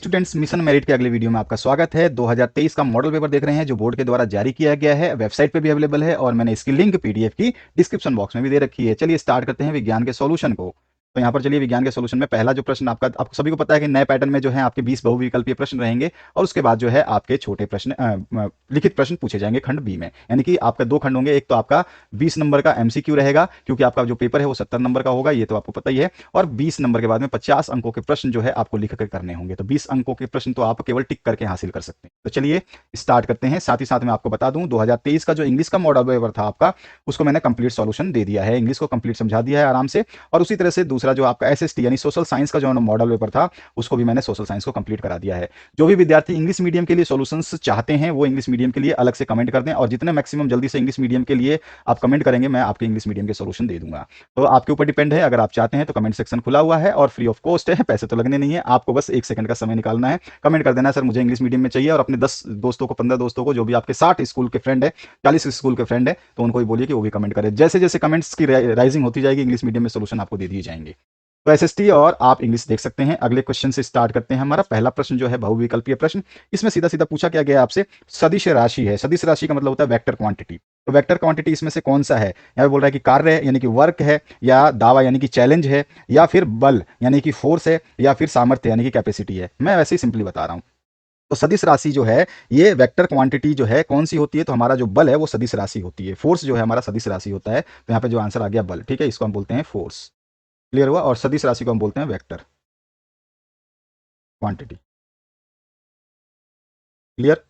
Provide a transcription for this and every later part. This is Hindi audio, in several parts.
स्टूडेंट्स, मिशन मेरिट के अगले वीडियो में आपका स्वागत है। 2023 का मॉडल पेपर देख रहे हैं जो बोर्ड के द्वारा जारी किया गया है। वेबसाइट पे भी अवेलेबल है और मैंने इसकी लिंक पीडीएफ की डिस्क्रिप्शन बॉक्स में भी दे रखी है। चलिए स्टार्ट करते हैं विज्ञान के सॉल्यूशन को। तो यहाँ पर चलिए विज्ञान के सॉल्यूशन में पहला जो प्रश्न आपको सभी को पता है कि नए पैटर्न में जो है आपके 20 बहुविकल्पीय प्रश्न रहेंगे और उसके बाद जो है आपके छोटे प्रश्न लिखित प्रश्न पूछे जाएंगे खंड बी में। यानी कि आपका दो खंड होंगे, एक तो आपका 20 नंबर का एमसीक्यू रहेगा क्योंकि आपका जो पेपर है वो 70 नंबर का होगा, ये तो आपको पता ही है। और 20 नंबर के बाद में 50 अंकों के प्रश्न जो है आपको लिख कर करने होंगे। तो 20 अंकों के प्रश्न तो आप केवल टिक करके हासिल कर सकते हैं। तो चलिए स्टार्ट करते हैं। साथ ही साथ मैं आपको बता दूं 2023 का जो इंग्लिश का मॉडल पेपर था आपका, उसको मैंने कंप्लीट सॉल्यूशन दे दिया है, इंग्लिश को कंप्लीट समझा दिया है आराम से। और उसी तरह से दूसरा जो आपका एसएसटी यानी सोशल साइंस का जो मॉडल पेपर था उसको भी मैंने सोशल साइंस को कंप्लीट करा दिया है। जो भी विद्यार्थी इंग्लिश मीडियम के लिए सॉल्यूशंस चाहते हैं वो इंग्लिश मीडियम के लिए अलग से कमेंट कर दें और जितने मैक्सिमम जल्दी से इंग्लिश मीडियम के लिए आप कमेंट करेंगे मैं आपके इंग्लिश मीडियम के सॉल्यूशन दे दूंगा। तो आपके ऊपर डिपेंड है, अगर आप चाहते हैं तो कमेंट सेक्शन खुला हुआ है और फ्री ऑफ कॉस्ट है, पैसे तो लगने नहीं है, आपको बस 1 सेकंड का समय निकालना है, कमेंट कर देना सर मुझे इंग्लिश मीडियम में चाहिए। और अपने 10 दोस्तों को 15 दोस्तों को, जो भी आपके 60 स्कूल के फ्रेंड है, 40 स्कूल के फ्रेंड है, तो उनको भी बोलिए कि वो भी कमेंट करें। जैसे जैसे कमेंट्स की राइजिंग होती जाएगी इंग्लिश मीडियम में सॉल्यूशन आपको दे दिए जाएंगे। तो एसएसटी और आप इंग्लिश देख सकते हैं। अगले क्वेश्चन से स्टार्ट करते हैं। हमारा पहला प्रश्न जो है बहुविकल्पीय प्रश्न, इसमें सीधा सीधा पूछा क्या गया आपसे, सदिश राशि है। सदिश राशि का मतलब होता है वेक्टर क्वांटिटी। तो वेक्टर क्वांटिटी इसमें से कौन सा है? यहाँ बोल रहा है कि कार्य है यानी कि वर्क है, या दावा यानी कि चैलेंज है, या फिर बल यानी कि फोर्स है, या फिर सामर्थ्य यानी कि कैपेसिटी है। मैं वैसे ही सिंपली बता रहा हूँ। तो सदिश राशि जो है ये वेक्टर क्वांटिटी जो है कौन सी होती है? तो हमारा जो बल है वो सदिश राशि होती है। फोर्स जो है हमारा सदिश राशि होता है। तो यहाँ पे जो आंसर आ गया बल, ठीक है, इसको हम बोलते हैं फोर्स। क्लियर हुआ? और सदिश राशि को हम बोलते हैं वेक्टर क्वांटिटी। क्लियर?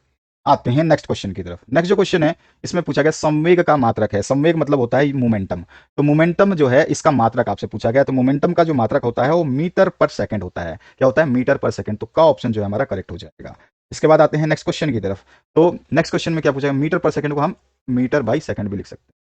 आते हैं नेक्स्ट क्वेश्चन की तरफ। नेक्स्ट जो क्वेश्चन है इसमें पूछा गया संवेग का मात्रक है। संवेग मतलब होता है मोमेंटम। तो मोमेंटम जो है इसका मात्रक आपसे पूछा गया। तो मोमेंटम का जो मात्रक होता है वो मीटर पर सेकंड होता है। क्या होता है? मीटर पर सेकंड। तो का ऑप्शन जो है हमारा करेक्ट हो जाएगा। इसके बाद आते हैं नेक्स्ट क्वेश्चन की तरफ। तो नेक्स्ट क्वेश्चन में क्या पूछा गया? मीटर पर सेकंड को हम मीटर बाई सेकंड भी लिख सकते हैं।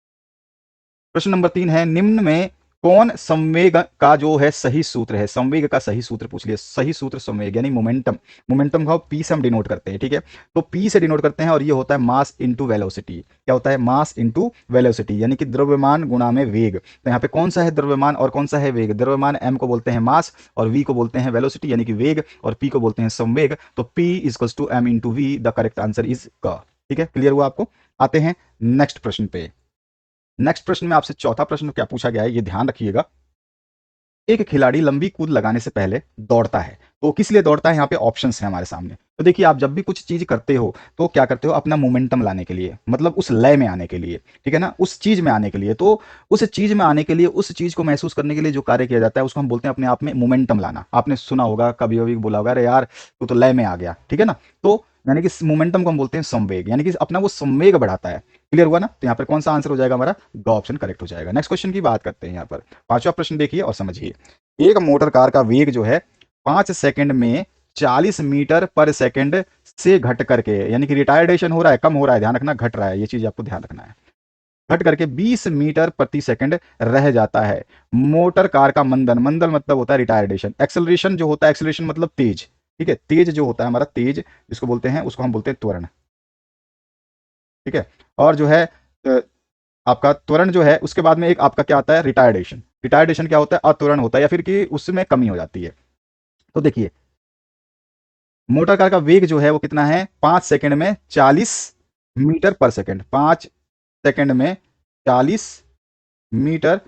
प्रश्न नंबर 3 है, निम्न में कौन संवेग का जो है सही सूत्र है? संवेग का सही सूत्र पूछ लिया। सही सूत्र संवेग यानी मोमेंटम। मोमेंटम का पी से हम डिनोट करते हैं, ठीक है। तो पी से डिनोट करते हैं और ये होता है मास इनटू वेलोसिटी। क्या होता है? मास इनटू वेलोसिटी यानी कि द्रव्यमान गुणा में वेग। तो यहाँ पे कौन सा है द्रव्यमान और कौन सा है वेग? द्रव्यमान एम को बोलते हैं मास और वी को बोलते हैं वेलोसिटी यानी कि वेग, और पी को बोलते हैं संवेग। तो P equals to M into V. The correct answer is क। ठीक है, क्लियर हुआ आपको? आते हैं नेक्स्ट प्रश्न पे। नेक्स्ट प्रश्न में आपसे चौथा प्रश्न क्या पूछा गया है ये ध्यान रखिएगा। एक खिलाड़ी लंबी कूद लगाने से पहले दौड़ता है, तो किस लिए दौड़ता है? यहाँ पे ऑप्शंस हैं हमारे सामने। तो देखिए, आप जब भी कुछ चीज करते हो तो क्या करते हो? अपना मोमेंटम लाने के लिए, मतलब उस लय में आने के लिए, ठीक है ना, उस चीज में आने के लिए। तो उस चीज में आने के लिए, उस चीज को महसूस करने के लिए जो कार्य किया जाता है उसको हम बोलते हैं अपने आप में मोमेंटम लाना। आपने सुना होगा, कभी कभी बोला होगा अरे यार तू तो लय में आ गया, ठीक है ना। तो यानी कि मोमेंटम को हम बोलते हैं संवेग, यानी कि अपना वो संवेग बढ़ाता है। क्लियर हुआ ना? तो यहाँ पर कौन सा आंसर हो जाएगा हमारा? ग ऑप्शन करेक्ट हो जाएगा। नेक्स्ट क्वेश्चन की बात करते हैं। यहाँ पर पांचवा प्रश्न देखिए और समझिए। एक मोटर कार का वेग जो है 5 सेकंड में 40 मीटर पर सेकंड से घट करके, यानी कि रिटायर्डेशन हो रहा है, कम हो रहा है, ध्यान रखना, घट रहा है, ये चीज आपको ध्यान रखना है, घट करके 20 मीटर प्रति सेकंड रह जाता है। मोटर कार का मंदन, मंदन मतलब होता है रिटायर्डेशन। एक्सेलरेशन जो होता है, एक्सेलरेशन मतलब तेज, ठीक है, तेज जो होता है हमारा, तेज जिसको बोलते हैं उसको हम बोलते हैं त्वरण, ठीक है। और जो है आपका त्वरण जो है उसके बाद में एक आपका क्या आता है? रिटायर्डेशन। रिटायर्डेशन क्या होता है? अत्वरण होता है या फिर कि उसमें कमी हो जाती है। तो देखिए, मोटर कार का वेग जो है वो कितना है? 5 सेकंड में 40 मीटर पर सेकंड। 5 सेकंड में 40 मीटर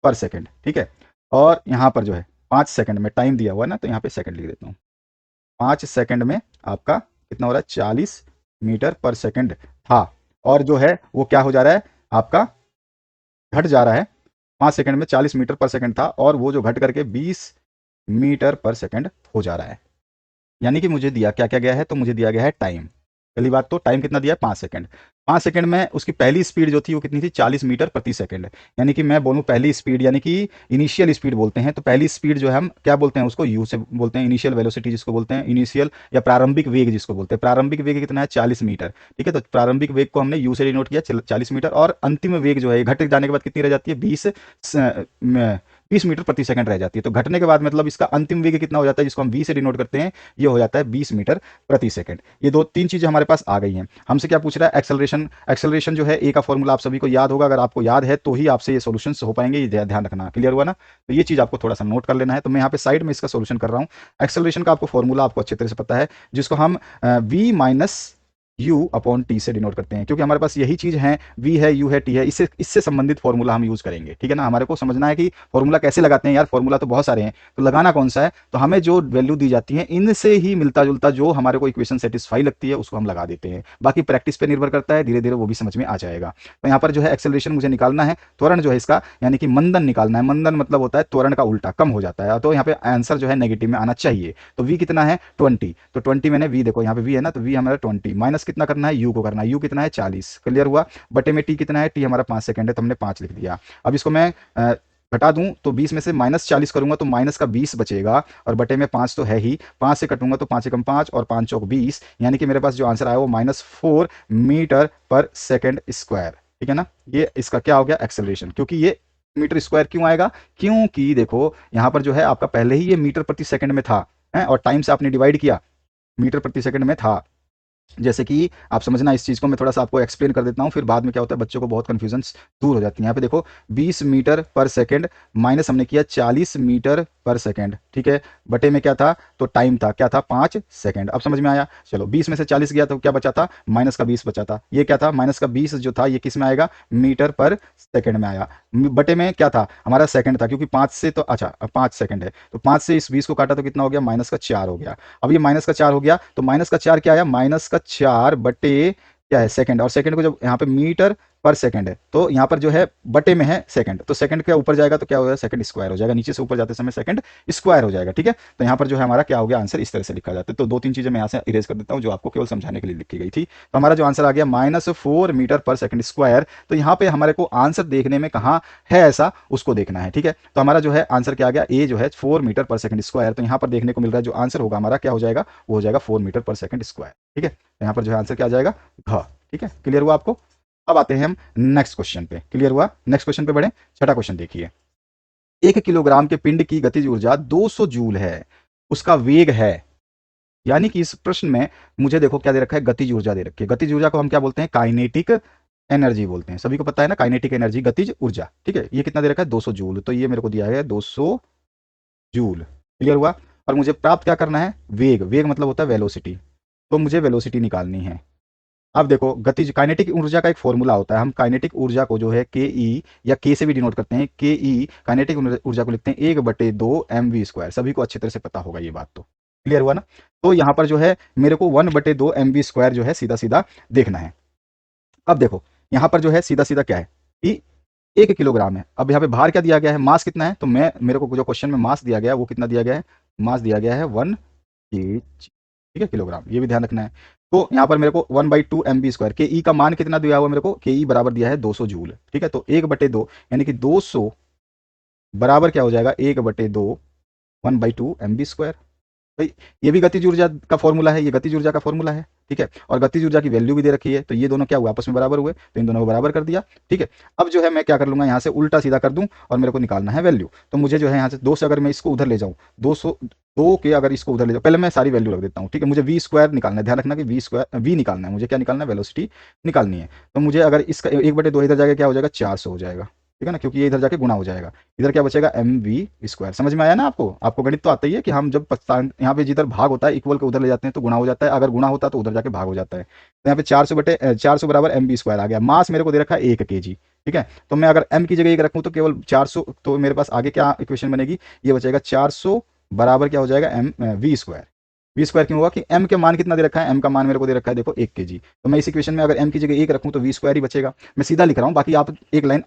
पर सेकंड, ठीक है। और यहां पर जो है 5 सेकंड में टाइम दिया हुआ है ना, तो यहां पे सेकंड लिख देता हूं। 5 सेकंड में आपका कितना हो रहा है? 40 मीटर पर सेकंड था। और जो है वो क्या हो जा रहा है आपका? घट जा रहा है। 5 सेकंड में 40 मीटर पर सेकंड था और वो जो घट करके 20 मीटर पर सेकंड हो जा रहा है। यानी कि मुझे दिया क्या क्या गया है? तो मुझे दिया गया है टाइम। पहली बात तो टाइम कितना दिया है? 5 सेकंड। 5 सेकंड में उसकी पहली स्पीड जो थी वो कितनी थी? 40 मीटर प्रति सेकंड। यानी कि मैं बोलूं पहली स्पीड यानी कि इनिशियल स्पीड बोलते हैं। तो पहली स्पीड जो है हम क्या बोलते हैं? उसको यू से बोलते हैं, इनिशियल वेलोसिटी जिसको बोलते हैं, इनिशियल या प्रारंभिक वेग जिसको बोलते हैं। प्रारंभिक वेग कितना है? 40 मीटर, ठीक है। तो प्रारंभिक वेग को हमने यू से डिनोट किया 40 मीटर। और अंतिम वेग जो है घट जाने के बाद कितनी रह जाती है? 20 20 मीटर प्रति सेकंड रह जाती है। तो घटने के बाद मतलब इसका अंतिम वेग कितना हो जाता है, जिसको हम v से डिनोट करते हैं, ये हो जाता है 20 मीटर प्रति सेकंड। ये दो तीन चीजें हमारे पास आ गई हैं। हमसे क्या पूछ रहा है, एक्सेलरेशन। एक्सेलरेशन जो है ए का फॉर्मूला आप सभी को याद होगा, अगर आपको याद है तो ही आपसे ये सॉल्यूशन हो पाएंगे, ये ध्यान रखना। क्लियर हुआ ना? तो ये चीज आपको थोड़ा सा नोट कर लेना है। तो मैं यहाँ पे साइड में इसका सोल्यूशन कर रहा हूँ। एक्सेलरेशन का आपको फॉर्मूला आपको अच्छी तरह से पता है, जिसको हम v minus u upon T से डिनोट करते हैं, क्योंकि हमारे पास यही चीज है, v है, u है, t है, इससे संबंधित फॉर्मूला हम यूज करेंगे। ठीक है ना? हमारे को समझना है कि फॉर्मूला कैसे लगाते हैं। यार फॉर्मूला तो बहुत सारे हैं, तो लगाना कौन सा है? तो हमें जो वैल्यू दी जाती है इनसे ही मिलता जुलता जो हमारे को इक्वेशन सेटिस्फाई लगती है उसको हम लगा देते हैं। बाकी प्रैक्टिस पे निर्भर करता है, धीरे धीरे वो भी समझ में आ जाएगा। तो यहाँ पर जो है एक्सेलरेशन मुझे निकालना है, त्वरण जो है इसका यानी कि मंदन निकालना है। मंदन मतलब होता है त्वरण का उल्टा, कम हो जाता है। तो यहाँ पे आंसर जो है नेगेटिव में आना चाहिए। तो v कितना है 20, तो 20 मैंने v, देखो यहाँ पे v है ना, तो v हमारा 20 माइनस कितना करना है, u को करना है, u कितना है 40। क्लियर हुआ? बटे में t कितना है, t हमारा 5 सेकंड है, तो हमने 5 लिख दिया। अब इसको मैं घटा दूं तो 20 में से माइनस 40 करूंगा तो माइनस का 20 बचेगा, और बटे में 5 तो है ही, 5 से कटूंगा तो 5 एकम 5 और 5 चौक 20, यानी कि मेरे पास जो आंसर आया वो -4 मीटर पर सेकंड स्क्वायर। ठीक है ना? ये इसका क्या हो गया, एक्सेलरेशन। क्योंकि ये मीटर स्क्वायर क्यों आएगा, क्योंकि देखो यहाँ पर जो है आपका पहले ही ये मीटर प्रति सेकंड में था, है, और टाइम से आपने डिवाइड किया, मीटर प्रति सेकंड में था। जैसे कि आप समझना इस चीज को, मैं थोड़ा सा आपको एक्सप्लेन कर देता हूं, फिर बाद में क्या होता है बच्चों को बहुत कंफ्यूजन दूर हो जाती है। यहाँ पे देखो 20 मीटर पर सेकंड माइनस हमने किया 40 मीटर पर सेकंड, ठीक है, बटे में क्या था, तो टाइम था, क्या था, 5 सेकंड। अब समझ में आया? चलो 20 में से 40 गया तो क्या बचा था, माइनस का 20 बचा था। ये क्या था, माइनस का 20 जो था ये किस में आएगा, मीटर पर सेकंड में आया। बटे में क्या था, हमारा सेकंड था, क्योंकि 5 से तो अच्छा 5 सेकंड है, तो 5 से इस 20 को काटा तो कितना हो गया, माइनस का 4 हो गया। अब ये माइनस का 4 हो गया, तो माइनस का 4 क्या आया, माइनस का 4 बटे क्या है, सेकंड। और सेकंड को जब यहाँ पे मीटर पर सेकंड है तो यहाँ पर जो है बटे में है सेकंड, तो सेकंड के ऊपर जाएगा तो क्या हो जाएगा, सेकंड स्क्वायर हो जाएगा, नीचे से ऊपर जाते समय सेकंड स्क्वायर हो जाएगा। ठीक है? तो यहाँ पर जो है हमारा क्या हो गया, आंसर इस तरह से लिखा जाता है। तो दो तीन चीजें मैं यहाँ से इरेज कर देता हूँ जो आपको केवल समझाने के लिए लिखी गई थी। तो हमारा जो आंसर आ गया -4 मीटर पर सेकंड स्क्वायर। तो यहाँ पे हमारे को आंसर देखने में कहाँ है ऐसा, उसको देखना है। ठीक है? तो हमारा जो है आंसर क्या आ गया, ए जो है 4 मीटर पर सेकंड स्क्वायर। तो यहाँ पर देखने को मिल रहा है जो आंसर होगा हमारा क्या हो जाएगा, वो हो जाएगा 4 मीटर पर सेकंड स्क्वायर। ठीक है? तो यहाँ पर जो है आंसर क्या आ जाएगा, घ। ठीक है? क्लियर हुआ आपको? अब आते हैं हम नेक्स्ट क्वेश्चन पे। क्लियर हुआ? नेक्स्ट क्वेश्चन पे बढ़े। छठा क्वेश्चन देखिए, 1 किलोग्राम के पिंड की गतिज ऊर्जा 200 जूल है, उसका वेग है, यानी कि इस प्रश्न में मुझे देखो क्या दे रखा है, गतिज ऊर्जा दे रखी है। गतिज ऊर्जा को हम क्या बोलते हैं, काइनेटिक एनर्जी बोलते हैं। सभी को पता है ना, काइनेटिक एनर्जी, गतिज ऊर्जा। ठीक है? ये कितना दे रखा है, 200 जूल। तो ये मेरे को दिया है 200 जूल। क्लियर हुआ? और मुझे प्राप्त क्या करना है, वेग। वेग मतलब होता है वेलोसिटी, तो मुझे वेलोसिटी निकालनी है। अब देखो गतिज काइनेटिक ऊर्जा का एक फॉर्मूला होता है, हम काइनेटिक ऊर्जा को जो है के ई या के से भी डिनोट करते हैं। के ई काइनेटिक ऊर्जा को लिखते हैं 1/2 mv²। सभी को अच्छी तरह से पता होगा ये बात। तो क्लियर हुआ ना? तो यहाँ पर जो है मेरे को 1/2 mv² जो है सीधा सीधा देखना है। अब देखो यहाँ पर जो है सीधा सीधा क्या है कि 1 किलोग्राम है। अब यहाँ पे भार क्या दिया गया है, मास कितना है, तो मैं मेरे को जो क्वेश्चन में मास दिया गया है वो कितना दिया गया है, मास दिया गया है 1 kg। ठीक है? किलोग्राम, ये भी ध्यान रखना है। तो यहाँ पर मेरे को 1/2 mv², के ई का मान कितना दिया हुआ मेरे को, के ई बराबर दिया है 200 जूल। ठीक है? तो 1/2 यानी कि 200 बराबर क्या हो जाएगा, 1/2 1/2 mv²। भाई ये भी गतिज ऊर्जा का फॉर्मूला है, ये गतिज ऊर्जा का फॉर्मूला है। ठीक है? और गतिज ऊर्जा की वैल्यू भी दे रखी है, तो ये दोनों क्या हुए, आपस में बराबर हुए, तो इन दोनों को बराबर कर दिया। ठीक है? अब जो है मैं क्या कर लूंगा, यहाँ से उल्टा सीधा कर दूं और मेरे को निकालना है वैल्यू। तो मुझे जो है यहाँ से 2 से अगर मैं इसको उधर ले जाऊँ, 2 के अगर इसको उधर ले जाऊँ, पहले मैं सारी वैल्यू रख देता हूँ। ठीक है? मुझे v² निकालना है, ध्यान रखना कि v निकालना है मुझे, क्या निकालना है, वेलोसिटी निकालनी है। तो मुझे अगर इसका 1/2 इधर जाके क्या हो जाएगा, 400 हो जाएगा। ठीक है ना? क्योंकि ये इधर जाके गुणा हो जाएगा, इधर क्या बचेगा, mv²। समझ में आया ना आपको? आपको गणित तो आता ही है कि हम जब यहाँ पे जिधर भाग होता है इक्वल के उधर ले जाते हैं तो गुणा हो जाता है, अगर गुणा होता है तो उधर जाके भाग हो जाता है। तो यहाँ पे 400 बराबर mv² आ गया। मास मेरे को दे रखा है 1 kg। ठीक है? तो मैं अगर m की जगह 1 रखूँ तो केवल 400, तो मेरे पास आगे क्या इक्वेशन बनेगी, ये बचेगा 400 बराबर क्या हो जाएगा, v²। v² क्यों हुआ कि m के मान कितना दे रखा है, m का मान मेरे को दे रखा है देखो 1 kg। तो मैं इस इक्वेशन में अगर m की जगह 1 रखूँ तो v² ही बचेगा। मैं सीधा लिख रहा हूँ, बाकी आप एक लाइन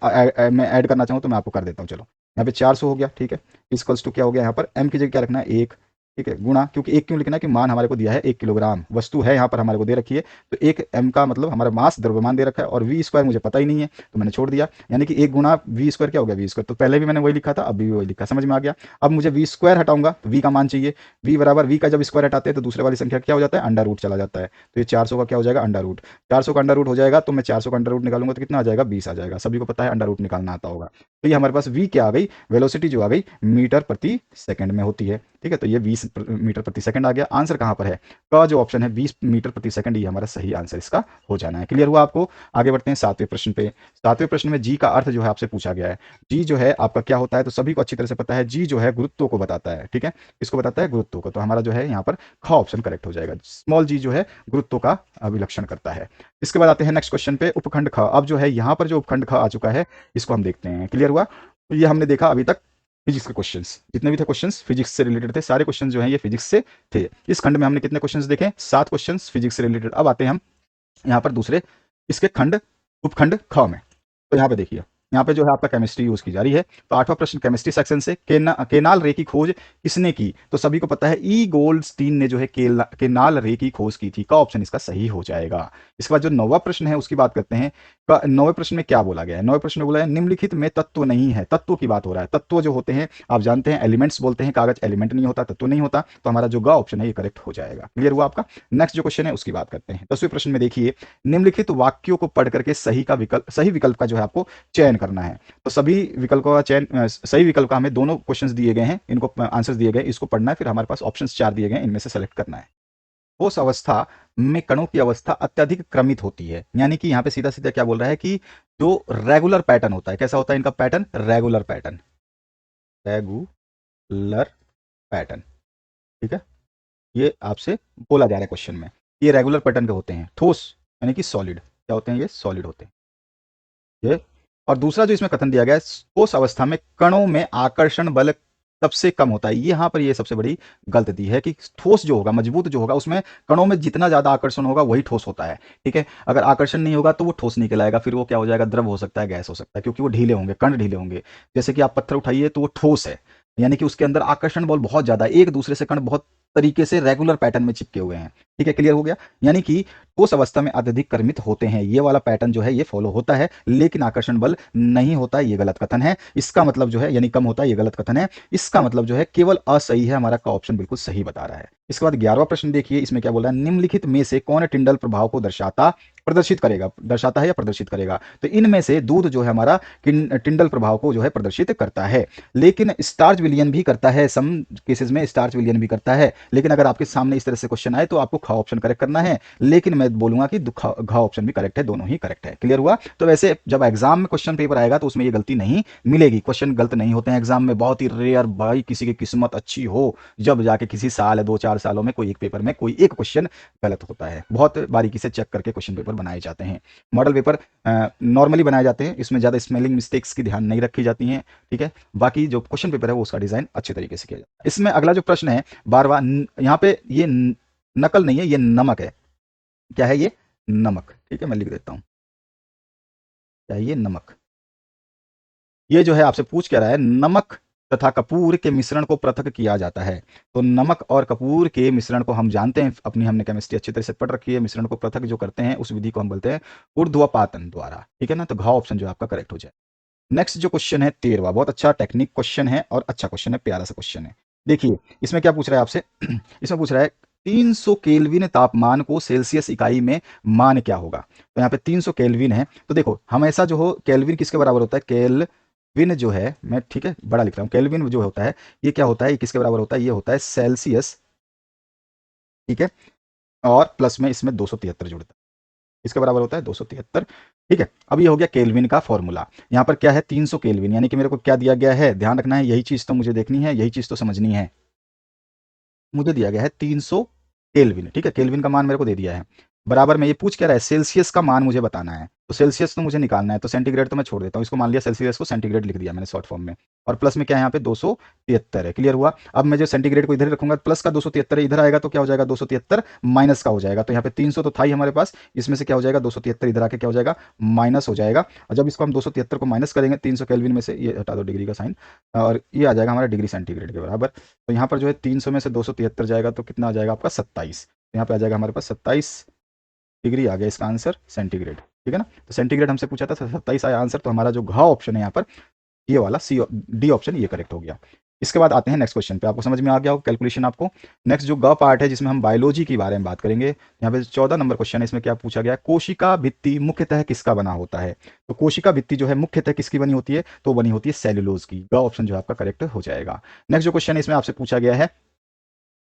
मैं ऐड करना चाहूँ तो मैं आपको कर देता हूँ। चलो यहाँ पे 400 हो गया। ठीक है? इक्वल्स टू क्या हो गया, यहाँ पर m की जगह क्या रखना है, 1। ठीक है? गुणा, क्योंकि 1 क्यों लिखना है कि मान हमारे को दिया है 1 किलोग्राम, वस्तु है यहाँ पर हमारे को दे रखी है, तो 1 m का मतलब हमारा मास द्रव्यमान दे रखा है, और v² मुझे पता ही नहीं है तो मैंने छोड़ दिया, यानी कि 1 गुणा v² क्या हो गया, v²। तो पहले भी मैंने वही लिखा था, अभी भी वही लिखा, समझ में आ गया? अब मुझे v² हटाऊंगा तो v का मान चाहिए, v बराबर v का जब स्क्वायर हटाते हैं तो दूसरे वाली संख्या क्या हो जाता है, अंडर रूट चला जाता है। तो ये 400 का क्या हो जाएगा, अंडर रूट। 400 का अंडर रूट हो जाएगा तो मैं 400 का अंडर रूट निकालूंगा तो कितना आ जाएगा, 20 आ जाएगा। सभी को पता है अंडर रूट निकालना आता होगा। तो ये हमारे पास v क्या आ गई, वेलोसिटी जो आ गई मीटर प्रति सेकंड में होती है। ठीक है, तो ये 20 मीटर प्रति सेकंड आ गया। आंसर कहाँ पर है, का जो ऑप्शन है 20 मीटर प्रति सेकंड, ये हमारा सही आंसर इसका हो जाना है। क्लियर हुआ आपको? आगे बढ़ते हैं 7वें प्रश्न पे। 7वें प्रश्न में जी का अर्थ जो है आपसे पूछा गया है। जी जो है आपका क्या होता है, तो सभी को अच्छी तरह से पता है, जी जो है गुरुत्व को बताता है। ठीक है, इसको बताता है गुरुत्व को, तो हमारा जो है यहाँ पर ख ऑप्शन करेक्ट हो जाएगा। स्मॉल जी जो है गुरुत्व का अभिलक्षण करता है। इसके बाद आते हैं नेक्स्ट क्वेश्चन पे, उपखंड ख। अब जो है यहाँ पर जो उपखंड ख आ चुका है, इसको हम देखते हैं। क्लियर हुआ? तो ये हमने देखा अभी तक फिजिक्स के क्वेश्चंस, जितने भी थे क्वेश्चंस फिजिक्स से रिलेटेड थे, सारे क्वेश्चंस जो हैं ये फिजिक्स से थे। इस खंड में हमने कितने क्वेश्चंस देखे, 7 क्वेश्चंस फिजिक्स से रिलेटेड। अब आते हैं हम यहाँ पर दूसरे इसके खंड, उपखंड ख में। तो यहाँ पे देखिए, यहाँ पे जो है आपका केमिस्ट्री यूज की जा रही है। तो 8वां प्रश्न केमिस्ट्री सेक्शन से, केनाल रे की खोज किसने की? तो सभी को पता है ई गोल्डस्टीन ने जो है केनाल रे की खोज की थी। का ऑप्शन इसका सही हो जाएगा। इसके बाद जो 9वां प्रश्न है उसकी बात करते हैं। 9वें प्रश्न में क्या बोला गया है? 9वें प्रश्न में बोला है निम्नलिखित में तत्व नहीं है। तत्व की बात हो रहा है। तत्व जो होते हैं आप जानते हैं एलिमेंट्स बोलते हैं, कागज एलिमेंट नहीं होता, तत्व नहीं होता। तो हमारा जो ग ऑप्शन है ये करेक्ट हो जाएगा। क्लियर हुआ आपका? नेक्स्ट जो क्वेश्चन है उसकी बात करते हैं। 10वें प्रश्न में देखिए, निम्नलिखित वाक्यों को पढ़ करके सही विकल्प का जो है आपको चयन करना है। तो सभी विकल्पों का चयन, सही विकल्प का हमें दोनों क्वेश्चंस दिए गए हैं, इनको आंसर्स दिए गए, इसको पढ़ना है, फिर हमारे पास ऑप्शंस 4 दिए गए, इनमें से सेलेक्ट करना है। उस अवस्था में कणों की अवस्था अत्यधिक क्रमित होती है। यानी कि यहाँ पे सीधा सीधा क्या बोल रहा है कि जो रेगुलर पैटर्न होता है, कैसा होता है इनका pattern, regular pattern, regular pattern. ठीक है, ये आपसे बोला जा रहा है क्वेश्चन में, ये रेगुलर पैटर्न के होते हैं। ठोस यानी कि सॉलिड, क्या होते हैं, ये सॉलिड होते हैं ये। और दूसरा जो इसमें कथन दिया गया है, ठोस अवस्था में कणों में आकर्षण बल सबसे कम होता है। यहाँ पर ये सबसे बड़ी गलती है कि ठोस जो होगा, मजबूत जो होगा, उसमें कणों में जितना ज्यादा आकर्षण होगा वही ठोस होता है। ठीक है, अगर आकर्षण नहीं होगा तो वो ठोस नहीं कहलाएगा, फिर वो क्या हो जाएगा, द्रव हो सकता है, गैस हो सकता है, क्योंकि वो ढीले होंगे, कण ढीले होंगे। जैसे कि आप पत्थर उठाइए तो वो ठोस है, यानी कि उसके अंदर आकर्षण बल बहुत ज्यादा है, एक दूसरे से कण बहुत तरीके से रेगुलर पैटर्न में चिपके हुए हैं। ठीक है, क्लियर हो गया? यानी कि ठोस अवस्था में अत्यधिक क्रमित होते हैं, ये वाला पैटर्न जो है ये फॉलो होता है, लेकिन आकर्षण बल नहीं होता, ये गलत कथन है। इसका मतलब जो है, यानी कम होता है, ये गलत कथन है। इसका मतलब जो है केवल असही है, हमारा का ऑप्शन बिल्कुल सही बता रहा है। इसके बाद 11वां प्रश्न देखिए, इसमें क्या बोल रहा है, निम्नलिखित में से कौन टिंडल प्रभाव को प्रदर्शित करेगा, दर्शाता है या प्रदर्शित करेगा? तो इनमें से दूध जो है हमारा टिंडल प्रभाव को जो है प्रदर्शित करता है, लेकिन स्टार्च विलियन भी करता है, सम केसेस में स्टार्च विलियन भी करता है। लेकिन अगर आपके सामने इस तरह से क्वेश्चन आए तो आपको ख ऑप्शन करेक्ट करना है, लेकिन मैं बोलूंगा कि घ ऑप्शन भी करेक्ट है, दोनों ही करेक्ट है। क्लियर हुआ? तो वैसे जब एग्जाम में क्वेश्चन पेपर आएगा तो उसमें ये गलती नहीं मिलेगी, क्वेश्चन गलत नहीं होते हैं एग्जाम में, बहुत ही रेयर, भाई किसी की किस्मत अच्छी हो जब जाके किसी साल 2-4 सालों में कोई एक पेपर में कोई एक क्वेश्चन गलत होता है। बहुत बारीकी से चेक करके क्वेश्चन पेपर बनाए जाते हैं। मॉडल पेपर नॉर्मली बनाए जाते हैं, इसमें ज़्यादा स्मेलिंग मिस्टेक्स की ध्यान नहीं रखी जाती हैं। ठीक है, बाकी जो क्वेश्चन पेपर है वो उसका डिज़ाइन अच्छे तरीके से किया जाता है। इसमें अगला जो प्रश्न है, बार बार यहाँ पे ये नकल नहीं है, ये नमक है। क्या है ये? नमक। ठीक है, मैं लिख देता हूँ, क्या है ये? नमक। ये जो है आपसे पूछ क्या रहा है, नमक तथा कपूर के मिश्रण को पृथक किया जाता है। तो नमक और कपूर के मिश्रण को हम जानते हैं, अपनी हमने केमिस्ट्री अच्छी तरह से पढ़ रखी है, मिश्रण को पृथक जो करते हैं उस विधि को हम बोलते हैं ऊर्ध्वपातन द्वारा। ठीक है ना, तो घ ऑप्शन जो आपका करेक्ट हो जाए। नेक्स्ट जो क्वेश्चन है 13वां, बहुत अच्छा टेक्निक क्वेश्चन है और अच्छा क्वेश्चन है, प्यारा सा क्वेश्चन है। देखिए इसमें क्या पूछ रहा है आपसे इसमें पूछ रहा है 300 केल्विन तापमान को सेल्सियस इकाई में मान क्या होगा? तो यहाँ पे 300 केल्विन है, तो देखो हमेशा जो हो केल्विन किसके बराबर होता है, केल्विन जो है, मैं ठीक है बड़ा लिख रहा हूँ, केल्विन जो होता है ये क्या होता है, ये किसके बराबर होता है, ये होता है सेल्सियस। ठीक है, और प्लस में इसमें 273 जुड़ता है, इसके बराबर होता है 273। ठीक है, अब ये हो गया केल्विन का फॉर्मूला। यहाँ पर क्या है, 300 केल्विन, यानी कि मेरे को क्या दिया गया है, ध्यान रखना है, यही चीज तो मुझे देखनी है, यही चीज तो समझनी है। मुझे दिया गया है 300 केल्विन। ठीक है, केल्विन का मान मेरे को दे दिया है, बराबर में ये पूछ क्या रहा है, सेल्सियस का मान मुझे बताना है। तो सेल्सियस तो मुझे निकालना है, तो सेंटीग्रेड तो मैं छोड़ देता हूँ, इसको मान लिया सेल्सियस को सेंटीग्रेड लिख दिया मैंने शॉर्ट फॉर्म में, और प्लस में क्या है यहाँ पे 273 है। क्लियर हुआ? अब मैं जो सेंटीग्रेड को इधर रखूंगा, प्लस का 273 इधर आएगा तो क्या हो जाएगा, 273 माइनस का हो जाएगा। तो यहाँ पे 300 तो था ही हमारे पास, इसमें से क्या हो जाएगा, 273 इधर आके क्या हो जाएगा, माइनस हो जाएगा। और जब इसको हम 273 को माइनस करेंगे 300 केल्विन में से, ये हटा दो डिग्री का साइन, और ये आ जाएगा हमारा डिग्री सेंटीग्रेड के बराबर। तो यहाँ पर जो है 300 में से 273 जाएगा तो कितना आ जाएगा आपका, 27। यहाँ पे आ जाएगा हमारे पास 27 डिग्री आ गया इसका आंसर सेंटीग्रेड। ठीक है ना, तो सेंटीग्रेड हमसे पूछा था, 27 आया आंसर, तो हमारा जो घ ऑप्शन है यहाँ पर, ये वाला सी डी ऑप्शन ये करेक्ट हो गया। इसके बाद आते हैं नेक्स्ट क्वेश्चन पे। आपको समझ में आ गया हो कैलकुलेशन आपको। नेक्स्ट जो ग पार्ट है जिसमें हम बायोलॉजी के बारे में बात करेंगे। यहाँ पे 14 नंबर क्वेश्चन है, इसमें क्या पूछा गया है, कोशिका भित्ति मुख्यतः किसका बना होता है। तो कोशिका भित्ति जो है मुख्यतः किसकी बनी होती है, तो बनी होती है सेल्यूलोज की। ग ऑप्शन जो है आपका करेक्ट हो जाएगा। नेक्स्ट जो क्वेश्चन है इसमें आपसे पूछा गया है,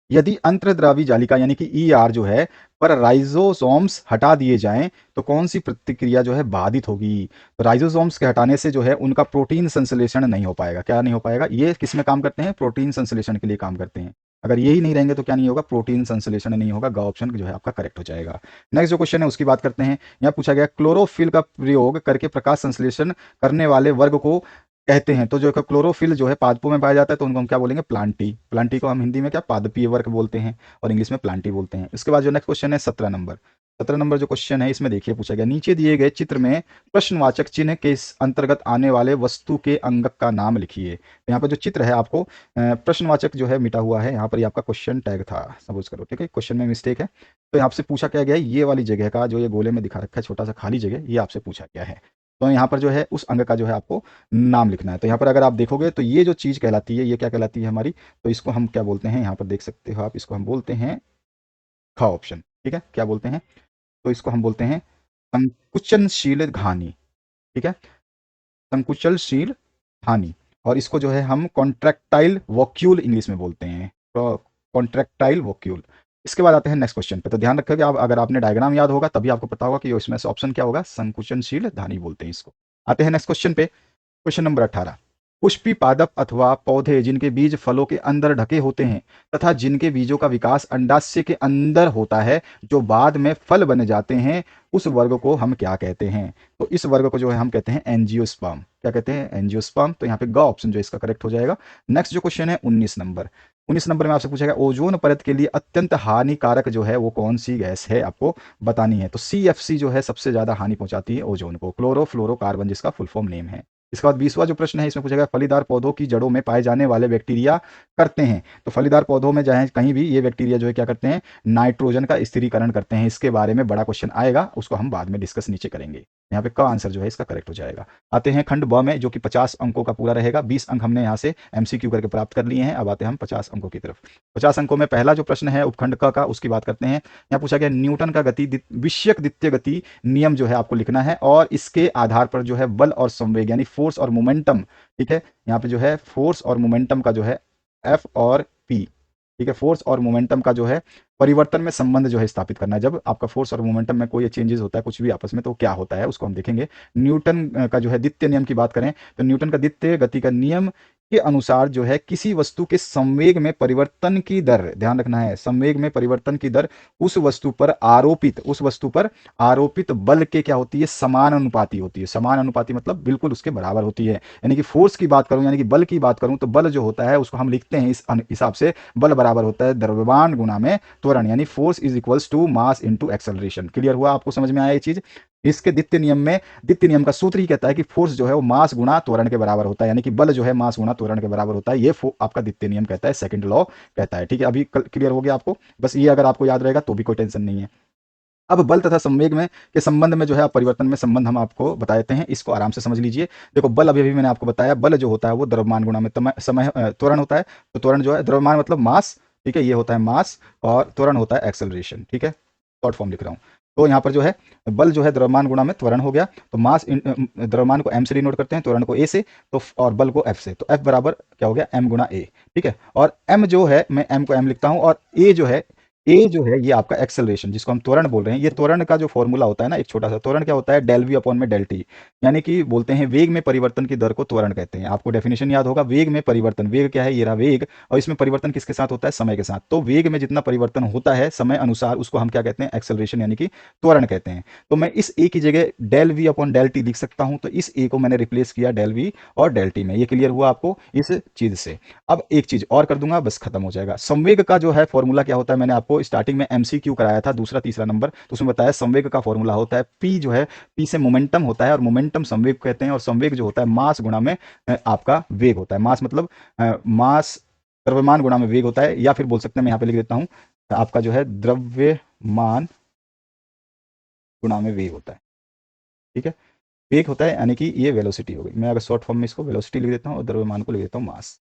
यदि अंतर्द्रावी जालिका यानी कि ईआर जो है पर राइजोसोम्स हटा दिए जाएं तो कौन सी प्रतिक्रिया जो है बाधित होगी। तो राइजोसोम्स के हटाने से जो है उनका प्रोटीन संश्लेषण नहीं हो पाएगा। क्या नहीं हो पाएगा, ये किस में काम करते हैं, प्रोटीन संश्लेषण के लिए काम करते हैं। अगर यही नहीं रहेंगे तो क्या नहीं होगा, प्रोटीन संश्लेषण नहीं होगा। ग ऑप्शन जो है आपका करेक्ट हो जाएगा। नेक्स्ट जो क्वेश्चन है उसकी बात करते हैं। यहाँ पूछा गया क्लोरोफिल का प्रयोग करके प्रकाश संश्लेषण करने वाले वर्ग को कहते हैं। तो जो क्लोरोफिल जो है पादपों में पाया जाता है तो उनको हम क्या बोलेंगे, प्लांटी। प्लांटी को हम हिंदी में क्या पादपीय वर्ग बोलते हैं और इंग्लिश में प्लांटी बोलते हैं। इसके बाद जो नेक्स्ट क्वेश्चन है 17 नंबर। 17 नंबर जो क्वेश्चन है इसमें देखिए पूछा गया, नीचे दिए गए चित्र में प्रश्नवाचक चिन्ह के इस अंतर्गत आने वाले वस्तु के अंगक का नाम लिखिए। तो यहाँ पर जो चित्र है आपको प्रश्नवाचक जो है मिटा हुआ है, यहाँ पर ये आपका क्वेश्चन टैग था सपोज करो, ठीक है, क्वेश्चन में मिस्टेक है। तो यहाँ से पूछा क्या गया है, ये वाली जगह का जो ये गोले में दिखा रखा है छोटा सा खाली जगह, ये आपसे पूछा गया है। तो यहाँ पर जो है उस अंग का जो है आपको नाम लिखना है। तो यहाँ पर अगर आप देखोगे तो ये जो चीज़ कहलाती है, ये क्या कहलाती है हमारी, तो इसको हम क्या बोलते हैं, यहाँ पर देख सकते हो आप, इसको हम बोलते हैं ख ऑप्शन। ठीक है, क्या बोलते हैं, तो इसको हम बोलते हैं संकुचनशील घानी। ठीक है, संकुचनशील हानि। और इसको जो है हम कॉन्ट्रैक्टाइल वॉक्यूल इंग्लिश में बोलते हैं, तो कॉन्ट्रैक्टाइल वॉक्यूल। इसके बाद आते हैं नेक्स्ट क्वेश्चन पे। तो ध्यान रखोगे आप, अगर आपने डायग्राम याद होगा तभी आपको पता होगा कि इसमें से ऑप्शन क्या होगा, संकुचनशील धानी बोलते हैं इसको। आते हैं नेक्स्ट क्वेश्चन पे, क्वेश्चन नंबर 18। पुष्पी पादप अथवा पौधे जिनके बीज फलों के अंदर ढके होते हैं तथा जिनके बीजों का विकास अंडाशय के अंदर होता है जो बाद में फल बन जाते हैं, उस वर्ग को हम क्या कहते हैं। तो इस वर्ग को जो है हम कहते हैं एंजियोस्पर्म। क्या कहते हैं, एंजियोस्पर्म। तो यहाँ पे ग ऑप्शन जो है इसका करेक्ट हो जाएगा। नेक्स्ट जो क्वेश्चन है 19 नंबर। 19 नंबर में आपसे पूछा गया ओजोन परत के लिए अत्यंत हानिकारक जो है वो कौन सी गैस है, आपको बतानी है। तो CFC जो है सबसे ज्यादा हानि पहुंचाती है ओजोन को, क्लोरोफ्लोरोकार्बन जिसका फुल फॉर्म नेम है। इसके बाद 20वां जो प्रश्न है इसमें पूछा गया फलीदार पौधों की जड़ों में पाए जाने वाले बैक्टीरिया करते हैं। तो फलीदार पौधों में चाहे कहीं भी ये बैक्टीरिया जो है क्या करते हैं, नाइट्रोजन का स्थिरीकरण करते हैं। इसके बारे में बड़ा क्वेश्चन आएगा, उसको हम बाद में डिस्कस नीचे करेंगे। यहाँ पे का आंसर जो है इसका करेक्ट हो जाएगा। आते हैं खंड ब में जो कि 50 अंकों का पूरा रहेगा। 20 अंक हमने यहाँ से MCQ करके प्राप्त कर लिए हैं। अब आते हैं हम 50 अंकों की तरफ। 50 अंकों में पहला जो प्रश्न है उपखंड का उसकी बात करते हैं। यहाँ पूछा गया न्यूटन का विषयक द्वितीय गति नियम जो है आपको लिखना है और इसके आधार पर जो है बल और संवेग यानी फोर्स और मोमेंटम। ठीक है, यहाँ पे जो है फोर्स और मोमेंटम का जो है F और P। ठीक है, फोर्स और मोमेंटम का जो है परिवर्तन में संबंध जो है स्थापित करना है। जब आपका फोर्स और मोमेंटम में कोई चेंजेस होता है कुछ भी आपस में तो क्या होता है उसको हम देखेंगे। न्यूटन का जो है द्वितीय नियम की बात करें तो न्यूटन का द्वितीय गति का नियम के अनुसार जो है किसी वस्तु के संवेग में परिवर्तन की दर, ध्यान रखना है, संवेग में परिवर्तन की दर उस वस्तु पर आरोपित बल के क्या होती है, समानुपाती होती है। समानुपाती मतलब बिल्कुल उसके बराबर होती है। यानी कि फोर्स की बात करूं यानी कि बल की बात करूं तो बल जो होता है उसको हम लिखते हैं इस हिसाब से, बल बराबर होता है द्रव्यमान गुना में त्वरण, यानी force is equals to mass into acceleration. Clear हुआ, आपको समझ में आया ये चीज। इसके द्वितीय नियम में, द्वितीय नियम का सूत्र ही कहता है कि फोर्स जो है वो मास गुणा त्वरण के बराबर होता है, यानी कि बल जो है मास गुणा त्वरण के बराबर होता है। ये आपका द्वितीय नियम कहता है, सेकंड लॉ कहता है। ठीक है, अभी क्लियर हो गया आपको, बस ये अगर आपको याद रहेगा तो भी कोई टेंशन नहीं है। अब बल तथा संवेग में के संबंध में जो है परिवर्तन में संबंध हम आपको बता देते हैं, इसको आराम से समझ लीजिए। देखो बल अभी अभी मैंने आपको बताया, बल जो होता है वो द्रव्यमान गुणा में समय त्वरण होता है। तो त्वरण जो है, द्रव्यमान मतलब मास, ठीक है, ये होता है मास और त्वरण होता है एक्सेलरेशन। ठीक है, शॉर्ट फॉर्म लिख रहा हूँ। तो यहाँ पर जो है बल जो है द्रव्यमान गुणा में त्वरण हो गया। तो मास द्रव्यमान को m से डिनोट करते हैं, त्वरण को a से, तो और बल को f से। तो f बराबर क्या हो गया, m गुणा a। ठीक है, और m जो है मैं m को m लिखता हूँ और a जो है, ए जो है ये आपका एक्सेलरेशन जिसको हम त्वरण बोल रहे हैं। ये त्वरण का जो फॉर्मूला होता है ना, एक छोटा सा त्वरण क्या होता है, डेल वी अपॉन में डेल टी। यानी कि बोलते हैं वेग में परिवर्तन की दर को त्वरण कहते हैं। आपको डेफिनेशन याद होगा, वेग में परिवर्तन, वेग क्या है, ये रहा वेग, और इसमें परिवर्तन किसके साथ होता है, समय के साथ। तो वेग में जितना परिवर्तन होता है समय अनुसार उसको हम क्या कहते हैं, एक्सेलरेशन यानी कि त्वरण कहते हैं। तो मैं इस ए की जगह del V upon del T लिख सकता हूं। तो इस ए को मैंने रिप्लेस किया डेल वी और डेल टी में। ये क्लियर हुआ आपको इस चीज से। अब एक चीज और कर दूंगा, बस खत्म हो जाएगा। संवेग का जो है फॉर्मूला क्या होता है, मैंने आपको स्टार्टिंग में MCQ कराया था दूसरा तीसरा नंबर, तो उसमें बताया संवेग का फॉर्मूला होता है P जो है, P से मोमेंटम होता है और मोमेंटम संवेग कहते हैं, और संवेग जो होता है मास गुणा में आपका वेग होता है। मास मतलब मास द्रव्यमान गुणा में वेग होता है, या फिर बोल सकते हैं मैं यहाँ पे लिख देता हूँ आपका जो है द्रव्यमान गुणा में वेग होता है। ठीक है, वेग होता है यानी कि ये वेलोसिटी हो गई। मैं अगर शॉर्ट फॉर्म में इसको वेलोसिटी लिख देता हूँ और द्रव्यमान को लिख देता हूँ मास।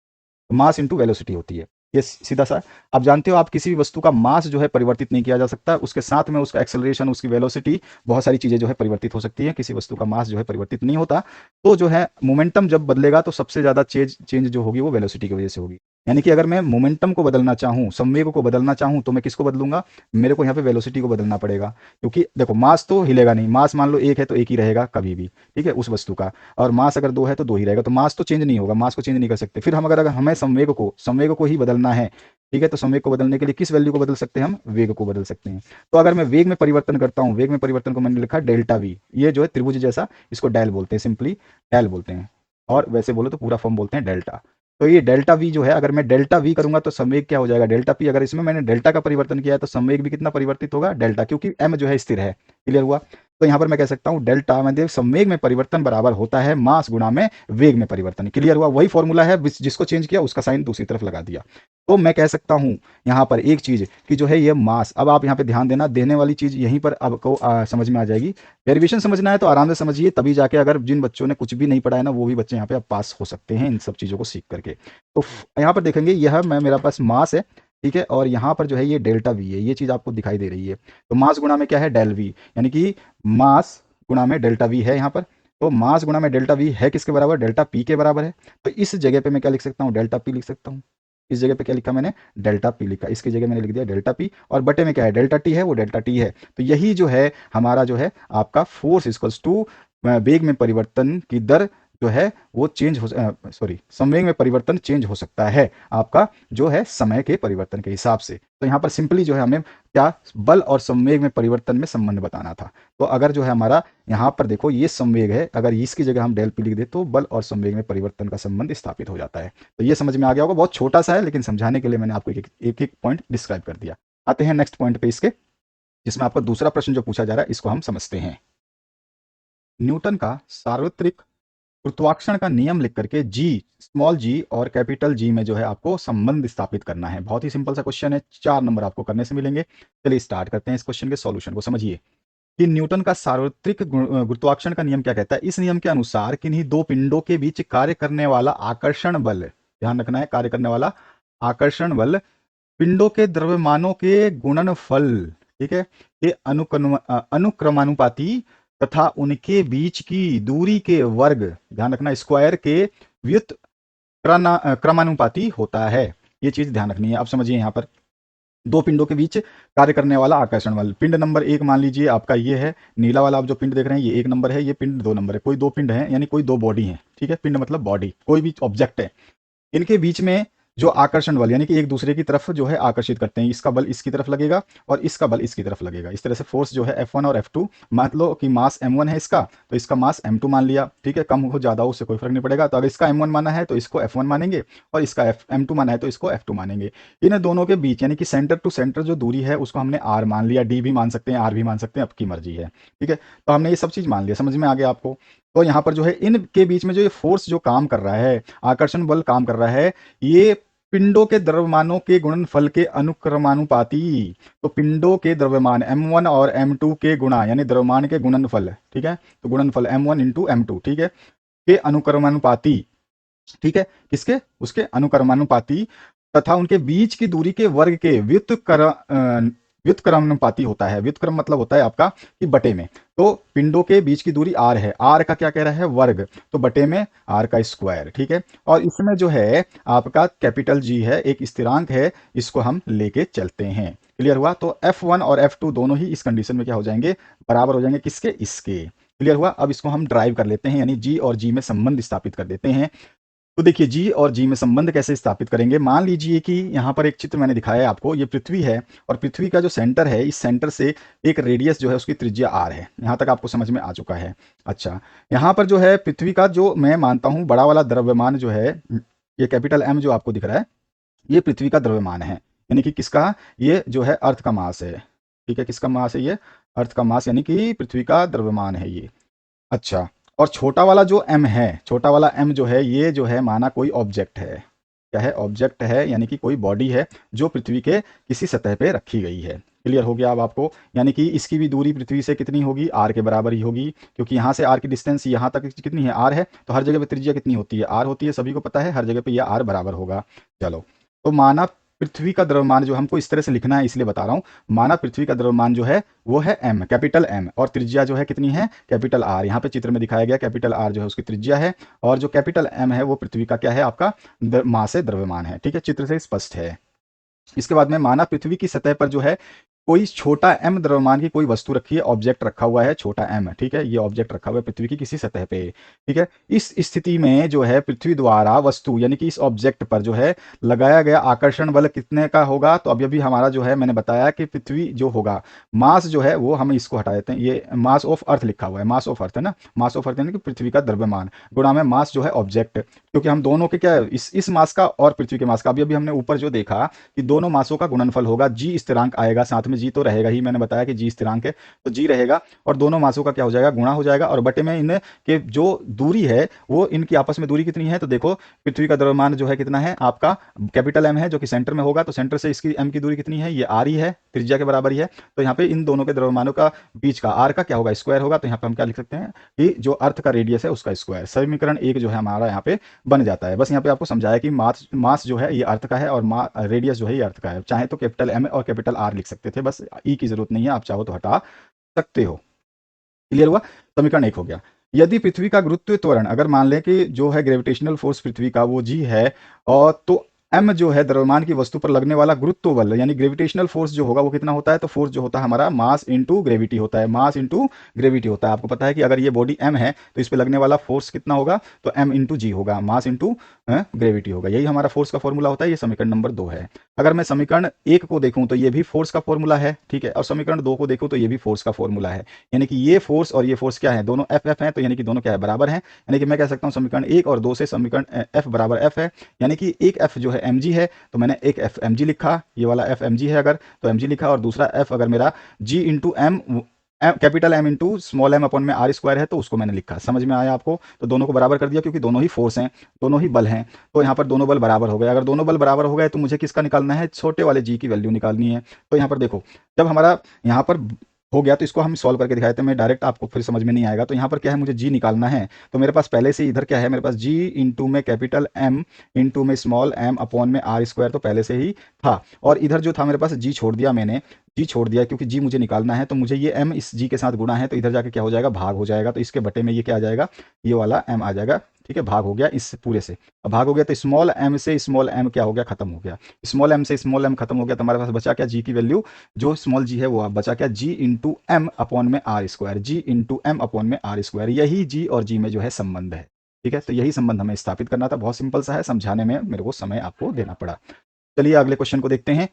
तो मास इंटू वेलोसिटी होती है, ये सीधा सा। आप जानते हो आप किसी भी वस्तु का मास जो है परिवर्तित नहीं किया जा सकता, उसके साथ में उसका एक्सेलरेशन, उसकी वेलोसिटी, बहुत सारी चीजें जो है परिवर्तित हो सकती है, किसी वस्तु का मास जो है परिवर्तित नहीं होता। तो जो है मोमेंटम जब बदलेगा तो सबसे ज्यादा चेंज जो होगी वो वेलोसिटी की वजह से होगी। यानी कि अगर मैं मोमेंटम को बदलना चाहूँ, संवेग को बदलना चाहूँ, तो मैं किसको बदलूंगा, मेरे को यहाँ पे वेलोसिटी को बदलना पड़ेगा। क्योंकि देखो मास तो हिलेगा नहीं, मास मान लो एक है तो एक ही रहेगा कभी भी, ठीक है, उस वस्तु का। और मास अगर दो है तो दो ही रहेगा, तो मास तो चेंज नहीं होगा, मास को चेंज नहीं कर सकते। फिर हम अगर हमें संवेग को ही बदलना है, ठीक है, तो संवेग को बदलने के लिए किस वैल्यू को बदल सकते हैं, हम वेग को बदल सकते हैं। तो अगर मैं वेग में परिवर्तन करता हूँ, वेग में परिवर्तन को मैंने लिखा डेल्टा वी, ये जो है त्रिभुज जैसा, इसको डेल बोलते हैं, सिंपली डेल बोलते हैं, और वैसे बोलो तो पूरा फॉर्म बोलते हैं डेल्टा। तो ये डेल्टा वी जो है, अगर मैं डेल्टा वी करूंगा तो संवेग क्या हो जाएगा, डेल्टा पी। अगर इसमें मैंने डेल्टा का परिवर्तन किया है तो संवेग भी कितना परिवर्तित होगा, डेल्टा, क्योंकि एम जो है स्थिर है। क्लियर हुआ। तो यहाँ पर मैं कह सकता हूँ डेल्टा मतलब संवेग में परिवर्तन बराबर होता है मास गुणा में वेग में परिवर्तन। क्लियर हुआ। वही फॉर्मूला है, जिसको चेंज किया उसका साइन दूसरी तरफ लगा दिया। तो मैं कह सकता हूँ यहाँ पर एक चीज कि जो है ये मास, अब आप यहाँ पे ध्यान देना, देने वाली चीज यहीं पर आपको समझ में आ जाएगी। डेरिवेशन समझना है तो आराम से समझिए, तभी जाके, अगर जिन बच्चों ने कुछ भी नहीं पढ़ा है ना, वो भी बच्चे यहाँ पे अब पास हो सकते हैं इन सब चीजों को सीख करके। तो यहाँ पर देखेंगे, यह मैं मेरा पास मास है, ठीक है, और यहाँ पर जो है ये डेल्टा वी है, ये चीज आपको दिखाई दे रही है। तो मास गुणा में क्या है, डेल वी, यानी कि मास गुणा में डेल्टा वी है यहाँ पर। तो मास गुणा में डेल्टा वी है किसके बराबर, डेल्टा पी के बराबर है। तो इस जगह पे मैं क्या लिख सकता हूँ, डेल्टा पी लिख सकता हूँ। इस जगह पे क्या लिखा मैंने, डेल्टा पी लिखा, इसकी जगह मैंने लिख दिया डेल्टा पी, और बटे में क्या है, डेल्टा टी है, वो डेल्टा टी है। तो यही जो है हमारा जो है आपका फोर्स इक्वल्स टू वेग में परिवर्तन की दर जो है वो चेंज हो, सॉरी, संवेग में परिवर्तन चेंज हो सकता है आपका जो है समय के परिवर्तन के हिसाब से। तो यहाँ पर सिंपली जो है हमें क्या, बल और संवेग में परिवर्तन में संबंध बताना था। तो अगर जो है हमारा यहाँ पर देखो ये संवेग है, अगर इसकी जगह हम डेल पी लिख दे तो बल और संवेग में परिवर्तन का संबंध स्थापित हो जाता है। तो ये समझ में आ गया होगा, बहुत छोटा सा है लेकिन समझाने के लिए मैंने आपको एक एक पॉइंट डिस्क्राइब कर दिया। आते हैं नेक्स्ट पॉइंट पे इसके, जिसमें आपका दूसरा प्रश्न जो पूछा जा रहा है इसको हम समझते हैं। न्यूटन का सार्वत्रिक गुरुत्वाकर्षण का नियम लिख करके जी, स्मॉल जी और कैपिटल जी में जो है आपको संबंध स्थापित करना है। बहुत ही सिंपल सा क्वेश्चन है, 4 नंबर आपको करने से मिलेंगे। चलिए स्टार्ट करते हैं इस क्वेश्चन के सॉल्यूशन को। समझिए कि न्यूटन का सार्वत्रिक गुरुत्वाकर्षण का नियम क्या कहता है। इस नियम के अनुसार किन्हीं दो पिंडों के बीच कार्य करने वाला आकर्षण बल, ध्यान रखना है, कार्य करने वाला आकर्षण बल पिंडों के द्रव्यमानों के गुणनफल, ठीक है, के अनुक्रमानुपाती तथा उनके बीच की दूरी के वर्ग, ध्यान रखना, स्क्वायर के क्रमानुपाती होता है। ये चीज ध्यान रखनी है। अब समझिए यहाँ पर दो पिंडों के बीच कार्य करने वाला आकर्षण बल, पिंड नंबर 1 मान लीजिए आपका ये है, नीला वाला आप जो पिंड देख रहे हैं ये 1 नंबर है, ये पिंड 2 नंबर है। कोई दो पिंड है, यानी कोई दो बॉडी है, ठीक है, पिंड मतलब बॉडी, कोई भी ऑब्जेक्ट है, इनके बीच में जो आकर्षण बल, यानी कि एक दूसरे की तरफ जो है आकर्षित करते हैं, इसका बल इसकी तरफ लगेगा और इसका बल इसकी तरफ लगेगा। इस तरह से फोर्स जो है F1 और F2, मान लो कि मास M1 है इसका, तो इसका मास M2 मान लिया, ठीक है, कम हो ज्यादा उससे कोई फर्क नहीं पड़ेगा। तो अगर इसका M1 माना है तो इसको F1 मानेंगे, और इसका M2 माना है तो इसको F2 मानेंगे। इन दोनों के बीच यानी कि सेंटर टू सेंटर जो दूरी है उसको हमने R मान लिया, D भी मान सकते हैं, R भी मान सकते हैं, आपकी मर्जी है, ठीक है। तो हमने ये सब चीज मान लिया, समझ में आ गया आपको। तो यहाँ पर जो है इनके बीच में जो ये फोर्स जो काम कर रहा है, आकर्षण बल काम कर रहा है, ये पिंडों के द्रव्यमानों के गुणनफल के अनुक्रमानुपाती। तो पिंडों के द्रव्यमान M1 और M2 के गुणा, यानी द्रव्यमान के गुणनफल, ठीक है, तो गुणनफल M1 इंटू M2, ठीक है, के अनुक्रमानुपाती, ठीक है, किसके, उसके अनुक्रमानुपाती तथा उनके बीच की दूरी के वर्ग के व्युत्क्रमानुपाती होता है। व्युत्क्रम मतलब होता है आपका कि बटे में। तो पिंडों के बीच की दूरी r है, r का क्या कह रहा है, वर्ग, तो बटे में r का स्क्वायर, ठीक है। और इसमें जो है आपका कैपिटल G है, एक स्थिरांक है, इसको हम लेके चलते हैं। क्लियर हुआ। तो F1 और F2 दोनों ही इस कंडीशन में क्या हो जाएंगे, बराबर हो जाएंगे, किसके, इसके। क्लियर हुआ। अब इसको हम ड्राइव कर लेते हैं, यानी G और G में संबंध स्थापित कर देते हैं। तो देखिए जी और जी में संबंध कैसे स्थापित करेंगे। मान लीजिए कि यहाँ पर एक चित्र मैंने दिखाया है आपको, ये पृथ्वी है, और पृथ्वी का जो सेंटर है, इस सेंटर से एक रेडियस जो है उसकी त्रिज्या r है। यहाँ तक आपको समझ में आ चुका है। अच्छा, यहाँ पर जो है पृथ्वी का जो मैं मानता हूँ बड़ा वाला द्रव्यमान जो है, ये कैपिटल M जो आपको दिख रहा है, ये पृथ्वी का द्रव्यमान है, यानी कि किसका, ये जो है अर्थ का मास है, ठीक है, किसका मास है, ये अर्थ का मास, यानी कि पृथ्वी का द्रव्यमान है ये। अच्छा, और छोटा वाला जो m है, छोटा वाला m जो है, ये जो है माना कोई ऑब्जेक्ट है, क्या है, ऑब्जेक्ट है, यानी कि कोई बॉडी है जो पृथ्वी के किसी सतह पे रखी गई है। क्लियर हो गया अब आपको? यानी कि इसकी भी दूरी पृथ्वी से कितनी होगी, आर के बराबर ही होगी, क्योंकि यहाँ से आर की डिस्टेंस यहाँ तक कितनी है, आर है, तो हर जगह पे त्रिज्या कितनी होती है, आर होती है, सभी को पता है, हर जगह पे ये आर बराबर होगा। चलो, तो माना पृथ्वी का द्रव्यमान जो हमको इस तरह से लिखना है इसलिए बता रहा हूँ, माना पृथ्वी का द्रव्यमान जो है वो है एम, कैपिटल एम, और त्रिज्या जो है कितनी है, कैपिटल आर। यहाँ पे चित्र में दिखाया गया कैपिटल आर जो है उसकी त्रिज्या है, और जो कैपिटल एम है वो पृथ्वी का क्या है, आपका मास है, द्रव्यमान है। ठीक है, चित्र से स्पष्ट है। इसके बाद में माना पृथ्वी की सतह पर जो है कोई छोटा एम द्रव्यमान की कोई वस्तु रखी है, ऑब्जेक्ट रखा हुआ है छोटा एम, ठीक है, ये ऑब्जेक्ट रखा हुआ है पृथ्वी की किसी सतह पे। ठीक है, इस स्थिति में जो है पृथ्वी द्वारा वस्तु यानी कि इस ऑब्जेक्ट पर जो है लगाया गया आकर्षण बल कितने का होगा, तो अभी अभी हमारा जो है मैंने बताया कि पृथ्वी जो होगा, मास जो है वो हम इसको हटा देते हैं, ये मास ऑफ अर्थ लिखा हुआ है, मास ऑफ अर्थ है ना, मास ऑफ अर्थ यानी कि पृथ्वी का द्रव्यमान गुणा में मास जो है ऑब्जेक्ट, क्योंकि हम दोनों के क्या इस मास का और पृथ्वी के मास का, अभी अभी हमने ऊपर जो देखा कि दोनों मासों का गुणनफल होगा, जी स्थिरांक आएगा साथ में, जी तो रहेगा ही, मैंने बताया कि जी स्थिरांक है तो जी रहेगा, और दोनों मासों का क्या हो जाएगा, गुणा हो जाएगा, और बटे में इन के जो दूरी है वो इनकी आपस में दूरी कितनी है, तो देखो पृथ्वी का द्रव्यमान जो है कितना है आपका, कैपिटल एम है जो कि सेंटर में होगा, तो सेंटर से इसकी एम की दूरी कितनी है, ये आर ही है, त्रिज्या के बराबर ही है। तो यहाँ पे इन दोनों के द्रव्यमानों का बीच का आर का क्या होगा, स्क्वायर होगा, तो यहाँ पे हम क्या लिख सकते हैं कि जो अर्थ का रेडियस है उसका स्क्वायर, समीकरण एक जो है हमारा यहाँ पे बन जाता है। बस यहाँ पे आपको समझाया कि मास मास जो है ये अर्थ का है, और रेडियस जो है ये अर्थ का है, चाहे तो कैपिटल एम और कैपिटल आर लिख सकते थे, बस ई की जरूरत नहीं है, आप चाहो तो हटा सकते हो। क्लियर हुआ? समीकरण एक हो गया। यदि पृथ्वी का गुरुत्व त्वरण, अगर मान लें कि जो है ग्रेविटेशनल फोर्स पृथ्वी का वो जी है, और तो एम जो है द्रव्यमान की वस्तु पर लगने वाला गुरुत्व बल यानी ग्रेविटेशनल फोर्स जो होगा वो कितना होता है, तो फोर्स जो होता है हमारा मास इंटू ग्रेविटी होता है, मास इंटू ग्रेविटी होता है। आपको पता है कि अगर ये बॉडी एम है तो इस पर लगने वाला फोर्स कितना होगा, तो एम इंटू जी होगा, मास इंटू ग्रेविटी होगा, यही हमारा फोर्स का फॉर्मूला होता है। ये समीकरण नंबर 2 है। अगर मैं समीकरण एक को देखूं तो ये भी फोर्स का फॉर्मूला है, ठीक है, और समीकरण 2 को देखूं तो ये भी फोर्स का फॉर्मूला है, यानी कि ये फोर्स और ये फोर्स क्या है, दोनों एफ एफ है, तो यानी कि दोनों क्या है, बराबर है। यानी कि मैं कह सकता हूं समीकरण 1 और 2 से समीकरण एफ बराबर एफ है, यानी कि एक एफ जो है एम जी है, तो मैंने एक एफ एम जी लिखा, ये वाला एफ एम जी है अगर, तो एम जी लिखा, और दूसरा एफ अगर मेरा G into M, capital M into small m upon में आर स्क्वायर है, तो उसको मैंने लिखा। समझ में आया आपको? तो दोनों को बराबर कर दिया, क्योंकि दोनों ही फोर्स हैं, दोनों ही बल हैं, तो यहाँ पर दोनों बल बराबर हो गए। अगर दोनों बल बराबर हो गए तो मुझे किसका निकालना है, छोटे वाले जी की वैल्यू निकालनी है। तो यहाँ पर देखो, जब हमारा यहाँ पर हो गया तो इसको हम सॉल्व करके दिखाए थे, मैं डायरेक्ट, आपको फिर समझ में नहीं आएगा। तो यहाँ पर क्या है, मुझे जी निकालना है, तो मेरे पास पहले से इधर क्या है, मेरे पास जी इंटू में कैपिटल एम इंटू में स्मॉल एम अपॉन में आर स्क्वायर तो पहले से ही था, और इधर जो था मेरे पास जी छोड़ दिया मैंने, जी छोड़ दिया क्योंकि जी मुझे निकालना है, तो मुझे ये एम इस जी के साथ गुणा है, तो इधर जाके क्या हो जाएगा, भाग हो जाएगा, तो इसके बटे में ये क्या आ जाएगा, ये वाला एम आ जाएगा। ठीक है, भाग हो गया इस पूरे से, अब भाग हो गया तो स्मॉल एम से स्मॉल एम क्या हो गया, खत्म हो गया, स्मॉल एम से स्मॉल एम खत्म हो गया, तो हमारे पास बचा क्या, जी की वैल्यू जो स्मॉल जी है वो आप बचा क्या, जी इंटू एम अपॉन में R square, G into M upon में आर स्क्वायर, यही जी और जी में जो है संबंध है। ठीक है, तो यही संबंध हमें स्थापित करना था, बहुत सिंपल सा है, समझाने में मेरे को समय आपको देना पड़ा। चलिए अगले क्वेश्चन को देखते हैं,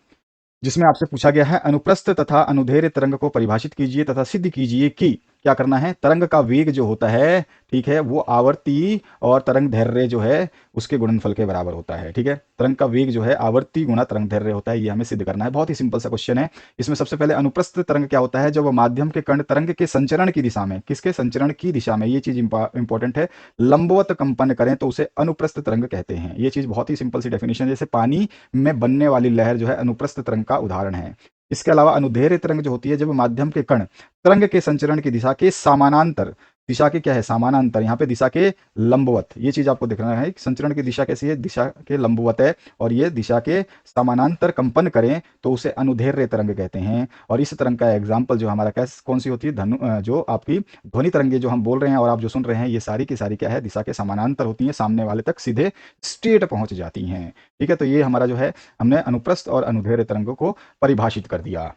जिसमें आपसे पूछा गया है अनुप्रस्थ तथा अनुदैर्ध्य तरंग को परिभाषित कीजिए तथा सिद्ध कीजिए कि क्या करना है, तरंग का वेग जो होता है, ठीक है, वो आवर्ती और तरंग दैर्ध्य जो है उसके गुणनफल के बराबर होता है। ठीक है, तरंग का वेग जो है आवर्ती गुणा तरंग दैर्ध्य होता है, ये हमें सिद्ध करना है। बहुत ही सिंपल सा क्वेश्चन है। इसमें सबसे पहले अनुप्रस्थ तरंग क्या होता है, जब माध्यम के कण तरंग के संचरण की दिशा में, किसके संचरण की दिशा में, ये चीज इंपॉर्टेंट है, लंबवत कंपन करें तो उसे अनुप्रस्थ तरंग कहते हैं। ये चीज बहुत ही सिंपल सी डेफिनेशन, जैसे पानी में बनने वाली लहर जो है अनुप्रस्थ तरंग का उदाहरण है। इसके अलावा अनुदैर्ध्य तरंग जो होती है, जब माध्यम के कण तरंग के संचरण की दिशा के समानांतर, दिशा के क्या है, समानांतर, यहाँ पे दिशा के लंबवत, ये चीज आपको दिखना है, संचरण की दिशा कैसी है, दिशा के लंबवत है, और ये दिशा के समानांतर कंपन करें तो उसे अनुदैर्ध्य तरंग कहते हैं। और इस तरंग का एग्जाम्पल जो हमारा कैस कौन सी होती है, जो आपकी ध्वनि तरंगे जो हम बोल रहे हैं और आप जो सुन रहे हैं, ये सारी की सारी क्या है, दिशा के समानांतर होती हैं, सामने वाले तक सीधे स्ट्रेट पहुंच जाती हैं। ठीक है, तो ये हमारा जो है, हमने अनुप्रस्थ और अनुदैर्ध्य तरंगों को परिभाषित कर दिया।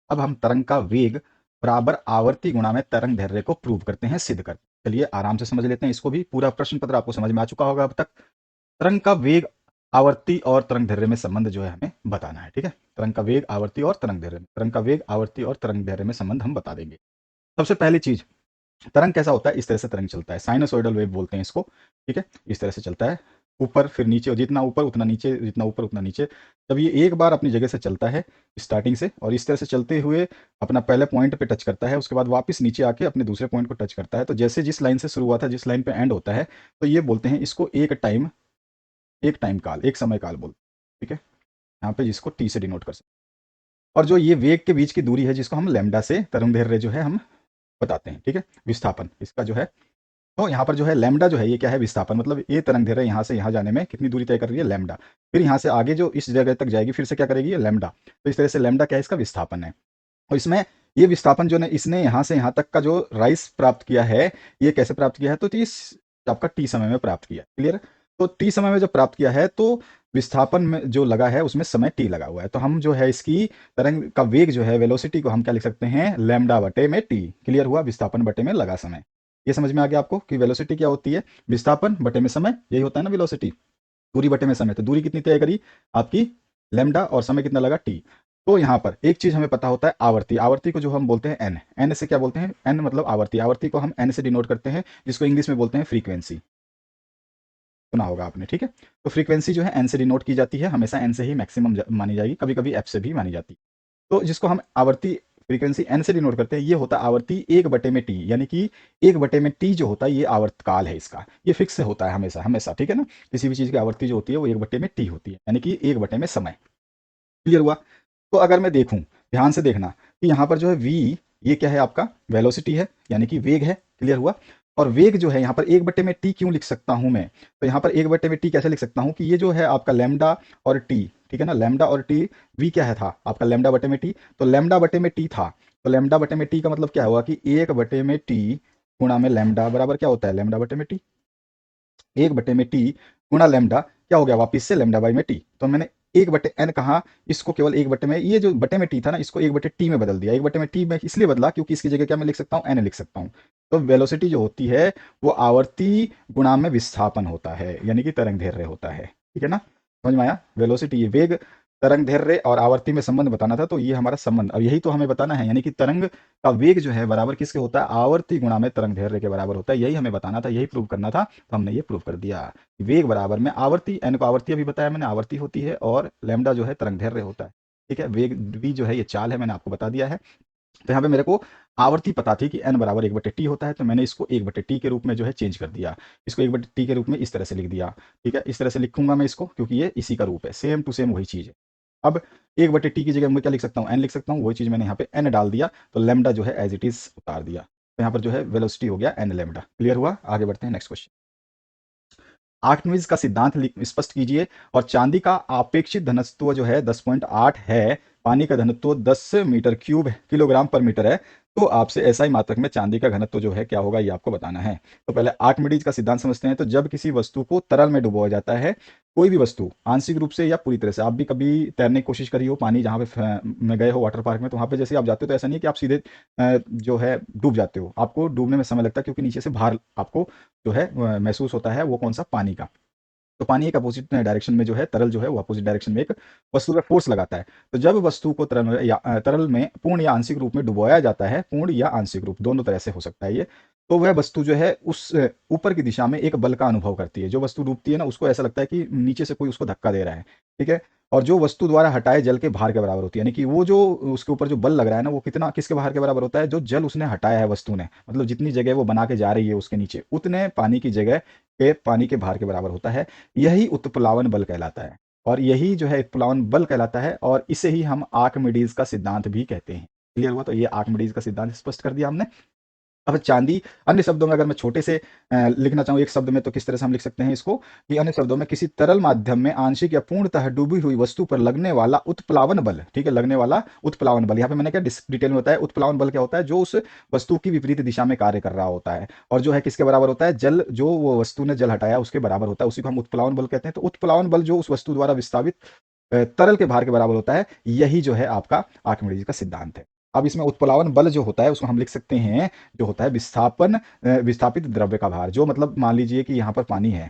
अब हम तरंग का वेग बराबर आवर्ती गुणा में तरंग दैर्ध्य को प्रूव करते हैं, सिद्ध करते हैं। चलिए आराम से समझ लेते हैं इसको भी, पूरा प्रश्न पत्र आपको समझ में आ चुका होगा अब तक। तरंग का वेग, आवर्ती और तरंग दैर्ध्य में संबंध जो है हमें बताना है। ठीक है, तरंग का वेग, आवर्ती और तरंग दैर्ध्य में, तरंग का वेग, आवर्ती और तरंग दैर्ध्य में संबंध हम बता देंगे। सबसे पहली चीज, तरंग कैसा होता है, इस तरह से तरंग चलता है, साइनसोइडल वेव बोलते हैं इसको। ठीक है, इस तरह से चलता है, ऊपर फिर नीचे, जितना ऊपर उतना नीचे, जितना ऊपर उतना नीचे। जब ये एक बार अपनी जगह से चलता है स्टार्टिंग से, और इस तरह से चलते हुए अपना पहले पॉइंट पे टच करता है, उसके बाद वापस नीचे आके अपने दूसरे पॉइंट को टच करता है, तो जैसे जिस लाइन से शुरू हुआ था जिस लाइन पे एंड होता है, तो ये बोलते हैं इसको एक टाइम काल, एक समय काल बोलते हैं। ठीक है, यहाँ पे जिसको टी से डिनोट कर सकते हैं। और जो ये वेग के बीच की दूरी है जिसको हम लैम्डा से तरंगदैर्घ्य जो है हम बताते हैं, ठीक है, विस्थापन इसका जो है। तो यहाँ पर जो है लैम्डा जो है ये क्या है, विस्थापन, मतलब ये तरंगदैर्घ्य यहाँ से यहाँ जाने में कितनी दूरी तय कर रही है, लैम्डा। फिर यहाँ से आगे जो इस जगह तक जाएगी फिर से क्या करेगी, ये लैम्डा। तो इस तरह से लैम्डा क्या है, इसका विस्थापन है। और इसमें ये विस्थापन जो ने इसने यहाँ से यहाँ तक का जो राइस प्राप्त किया है, ये कैसे प्राप्त किया है, तो इस आपका टी समय में प्राप्त किया, क्लियर। तो टी समय में जब प्राप्त किया है तो विस्थापन में जो लगा है उसमें समय टी लगा हुआ है, तो हम जो है इसकी तरंग का वेग जो है, वेलोसिटी को हम क्या लिख सकते हैं, लैम्डा बटे में टी, क्लियर हुआ, विस्थापन बटे में लगा समय। ये समझ में आ गया आपको कि वेलोसिटी क्या होती है, विस्थापन बटे में समय, यही होता है ना वेलोसिटी, दूरी बटे में समय। तो दूरी कितनी तय करी आपकी, लैम्डा, और समय कितना लगा, टी। तो यहाँ पर एक चीज हमें पता होता है, आवर्ती, आवर्ती को जो हम बोलते हैं एन, एन से क्या बोलते हैं, एन मतलब आवर्ती, आवर्ती को हम एन से डिनोट करते हैं, जिसको इंग्लिश में बोलते हैं फ्रीक्वेंसी, सुना होगा आपने, ठीक है। तो फ्रीक्वेंसी जो है एन से डिनोट की जाती है, हमेशा एन से ही मैक्सिमम मानी जाएगी, कभी कभी एफ से भी मानी जाती है। तो जिसको हम आवर्ती फ्रीक्वेंसी एन से डिनोट करते हैं, ये होता है आवर्ती एक बटे में टी, यानी कि एक बटे में टी जो होता है ये आवर्तकाल है इसका, ये फिक्स से होता है हमेशा हमेशा, ठीक है ना। किसी भी चीज की आवर्ती जो होती है वो एक बटे में टी होती है, यानी कि एक बटे में समय, क्लियर हुआ। तो अगर मैं देखूं, ध्यान से देखना कि यहाँ पर जो है v, ये क्या है आपका, वेलोसिटी है, यानी कि वेग है, क्लियर हुआ। और वेग जो है यहाँ पर एक बटे में टी क्यों लिख सकता हूं मैं, तो यहाँ पर एक बटे में टी कैसे लिख सकता हूँ कि ये जो है आपका लैम्डा और टी, ठीक है ना, लैम्डा और टी, वी क्या है था आपका लैम्डा बटे में टी, तो लैम्डा बटे में टी था, तो लैम्डा बटे में टी का मतलब क्या हुआ कि एक बटे में टी गुणा में लैम्डा बराबर क्या होता है, लैम्डा बटे में टी, एक बटे में टी गुणा लैम्डा क्या हो गया वापिस से लैम्डा बाई में टी। तो मैंने एक बटे एन कहा, इसको केवल एक बटे में, ये जो बटे में टी था ना इसको एक बटे टी में बदल दिया, एक बटे में टी में इसलिए बदला क्योंकि इसकी जगह क्या मैं लिख सकता हूँ, एन लिख सकता हूँ। तो वेलोसिटी जो होती है वो आवर्ती गुणा में विस्थापन होता है, यानी कि तरंगदैर्घ्य होता है, ठीक है ना, समझ में आया। वेलोसिटी वेग, तरंगदैर्घ्य और आवर्ती में संबंध बताना था, तो ये हमारा संबंध, अब यही तो हमें बताना है, यानी कि तरंग का वेग जो है बराबर किसके होता है, आवर्ती गुणा में तरंगदैर्घ्य के बराबर होता है, यही हमें बताना था, यही प्रूव करना था, तो हमने ये प्रूव कर दिया। वेग बराबर में आवर्ती, एन को आवर्ती अभी बताया मैंने, आवर्ती होती है, और लैम्डा जो है तरंगदैर्घ्य होता है, ठीक है। वेग v जो है ये चाल है, मैंने आपको बता दिया है। तो यहाँ पे मेरे को आवर्ती पता थी कि n बराबर एक बटे टी होता है, तो मैंने इसको एक बटे टी के रूप में जो है चेंज कर दिया, इसको एक बटे टी के रूप में इस तरह से लिख दिया, ठीक है, इस तरह से लिखूंगा मैं इसको क्योंकि ये इसी का रूप है, सेम टू सेम वही चीज है। अब एक बटे टी की जगह मैं क्या लिख सकता हूँ, एन लिख सकता हूँ, वही चीज मैंने यहाँ पे एन डाल दिया, तो लैम्डा जो है एज इट इज उतार दिया, तो यहाँ पर जो है वेलोसिटी हो गया एन लैम्डा, क्लियर हुआ। आगे बढ़ते हैं नेक्स्ट क्वेश्चन। आर्किमिडीज का सिद्धांत स्पष्ट कीजिए। और चांदी का अपेक्षित घनत्व जो है 10.8 है, पानी का घनत्व 10 मीटर क्यूब किलोग्राम पर मीटर है, तो आपसे एसआई मात्रक में चांदी का घनत्व जो है क्या होगा ये आपको बताना है। तो पहले आर्किमिडीज का सिद्धांत समझते हैं। तो जब किसी वस्तु को तरल में डुबोया जाता है, कोई भी वस्तु आंशिक रूप से या पूरी तरह से, आप भी कभी तैरने की कोशिश करी हो पानी जहाँ पे में गए हो वाटर पार्क में, तो वहाँ पे जैसे आप जाते हो तो ऐसा नहीं है कि आप सीधे जो है डूब जाते हो, आपको डूबने में समय लगता है क्योंकि नीचे से भार आपको जो है महसूस होता है, वो कौन सा, पानी का। तो पानी एक अपोजिट डायरेक्शन में जो है, तरल जो है वो अपोजिट डायरेक्शन में एक वस्तु पे फोर्स लगाता है। तो जब वस्तु को तरल में पूर्ण या आंशिक रूप में डुबोया जाता है, पूर्ण या आंशिक रूप दोनों तरह से हो सकता है ये, तो वह वस्तु जो है उस ऊपर की दिशा में एक बल का अनुभव करती है। जो वस्तु डूबती है ना उसको ऐसा लगता है कि नीचे से कोई उसको धक्का दे रहा है, ठीक है। और जो वस्तु द्वारा हटाए जल के भार के बराबर होती है, यानी कि वो जो उसके ऊपर जो बल लग रहा है ना वो कितना, किसके भार के बराबर होता है, जो जल उसने हटाया है वस्तु ने, मतलब जितनी जगह वो बना के जा रही है उसके नीचे उतने पानी की जगह के पानी के भार के बराबर होता है। यही उत्प्लावन बल कहलाता है, और यही जो है उत्प्लावन बल कहलाता है, और इसे ही हम आर्किमिडीज का सिद्धांत भी कहते हैं। क्लियर हुआ। तो ये आर्किमिडीज का सिद्धांत स्पष्ट कर दिया हमने। अब चांदी, अन्य शब्दों में अगर मैं छोटे से लिखना चाहूँ एक शब्द में, तो किस तरह से हम लिख सकते हैं इसको, कि अन्य शब्दों में किसी तरल माध्यम में आंशिक या पूर्णतः डूबी हुई वस्तु पर लगने वाला उत्प्लावन बल, ठीक है, लगने वाला उत्प्लावन बल। यहाँ पे मैंने क्या डिटेल में बताया, उत्प्लावन बल क्या होता है, जो उस वस्तु की विपरीत दिशा में कार्य कर रहा होता है, और जो है किसके बराबर होता है, जल, जो वो वस्तु ने जल हटाया उसके बराबर होता है, उसी को हम उत्प्लावन बल कहते हैं। तो उत्प्लावन बल जो उस वस्तु द्वारा विस्थापित तरल के भार के बराबर होता है, यही जो है आपका आर्किमिडीज का सिद्धांत है। अब इसमें उत्प्लावन बल जो होता है उसको हम लिख सकते हैं, जो होता है विस्थापन, विस्थापित द्रव्य का भार, जो मतलब मान लीजिए कि यहाँ पर पानी है,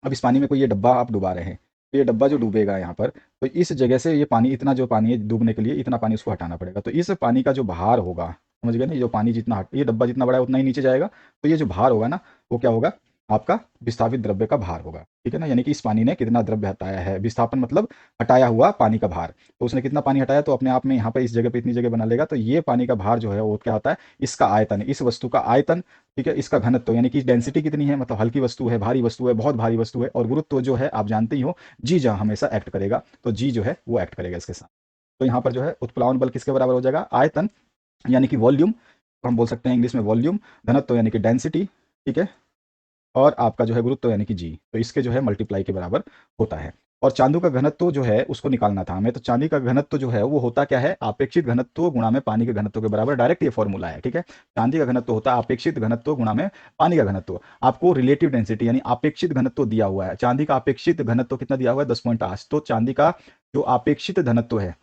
अब इस पानी में कोई ये डब्बा आप डुबा रहे हैं, तो ये डब्बा जो डूबेगा यहाँ पर, तो इस जगह से ये पानी, इतना जो पानी है डूबने के लिए इतना पानी उसको हटाना पड़ेगा, तो इस पानी का जो भार होगा, समझ गए ना, ये जो पानी जितना ये डब्बा जितना बड़ा है उतना ही नीचे जाएगा, तो ये जो भार होगा ना वो क्या होगा, आपका विस्थापित द्रव्य का भार होगा, ठीक है ना। यानी कि इस पानी ने कितना द्रव्य हटाया है, विस्थापन मतलब हटाया हुआ पानी का भार, तो उसने कितना पानी हटाया, तो अपने आप में यहाँ पे इस जगह पे इतनी जगह बना लेगा, तो ये पानी का भार जो है वो क्या होता है, इसका आयतन, इस वस्तु का आयतन, ठीक है, इसका घनत्व, यानी कि डेंसिटी कितनी है, मतलब हल्की वस्तु है, भारी वस्तु है, बहुत भारी वस्तु है, और गुरुत्व जो है आप जानते ही हो, जी जहाँ हमेशा एक्ट करेगा, तो जी जो है वो एक्ट करेगा इसके साथ। तो यहाँ पर जो है उत्प्लावन बल किसके बराबर हो जाएगा, आयतन यानी कि वॉल्यूम, हम बोल सकते हैं इंग्लिश में वॉल्यूम, घनत्व यानी कि डेंसिटी, ठीक है, और आपका जो है गुरुत्व यानी कि जी, तो इसके जो है मल्टीप्लाई के बराबर होता है। और चांदी का घनत्व जो है उसको निकालना था हमें, तो चांदी का घनत्व जो है वो होता क्या है, अपेक्षित घनत्व गुणा में पानी के घनत्व के बराबर, डायरेक्ट ये फॉर्मूला है, ठीक है। चांदी का घनत्व होता है अपेक्षित घनत्व गुणा में पानी का घनत्व। आपको रिलेटिव डेंसिटी यानी अपेक्षित घनत्व दिया हुआ है, चांदी का अपेक्षित घनत्व कितना दिया हुआ है, 10.8। तो चांदी का जो अपेक्षित घनत्व है,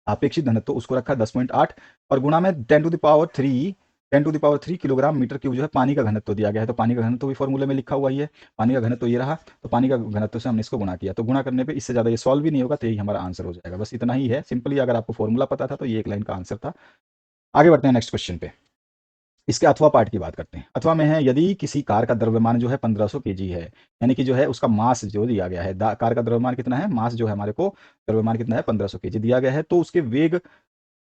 अपेक्षित घनत्व उसको रखा 10.8 और गुणा में 10 to the power 3 kilogram metre cube जो है पानी का घनत्व दिया गया है। तो पानी का घनत्व भी फॉर्मूले में लिखा हुआ ही है, पानी का घनत्व ये रहा, तो पानी का घनत्व से हमने इसको गुणा किया, तो गुणा करने पे इससे ज़्यादा ये सॉल्व भी नहीं होगा, तो यही हमारा आंसर हो जाएगा। बस इतना ही है, सिंपली अगर आपको फॉर्मूला पता था तो ये एक लाइन का आंसर था। आगे बढ़ते हैं नेक्स्ट क्वेश्चन पे। इसके अथवा पार्ट की बात करते हैं। अथवा में है यदि किसी कार का द्रव्यमान जो है 1500 केजी है, यानी कि जो है उसका मास जो दिया गया है, कार का द्रव्यमान कितना है, मास जो है हमारे को द्रव्यमान कितना है 1500 केजी दिया गया है, तो उसके वेग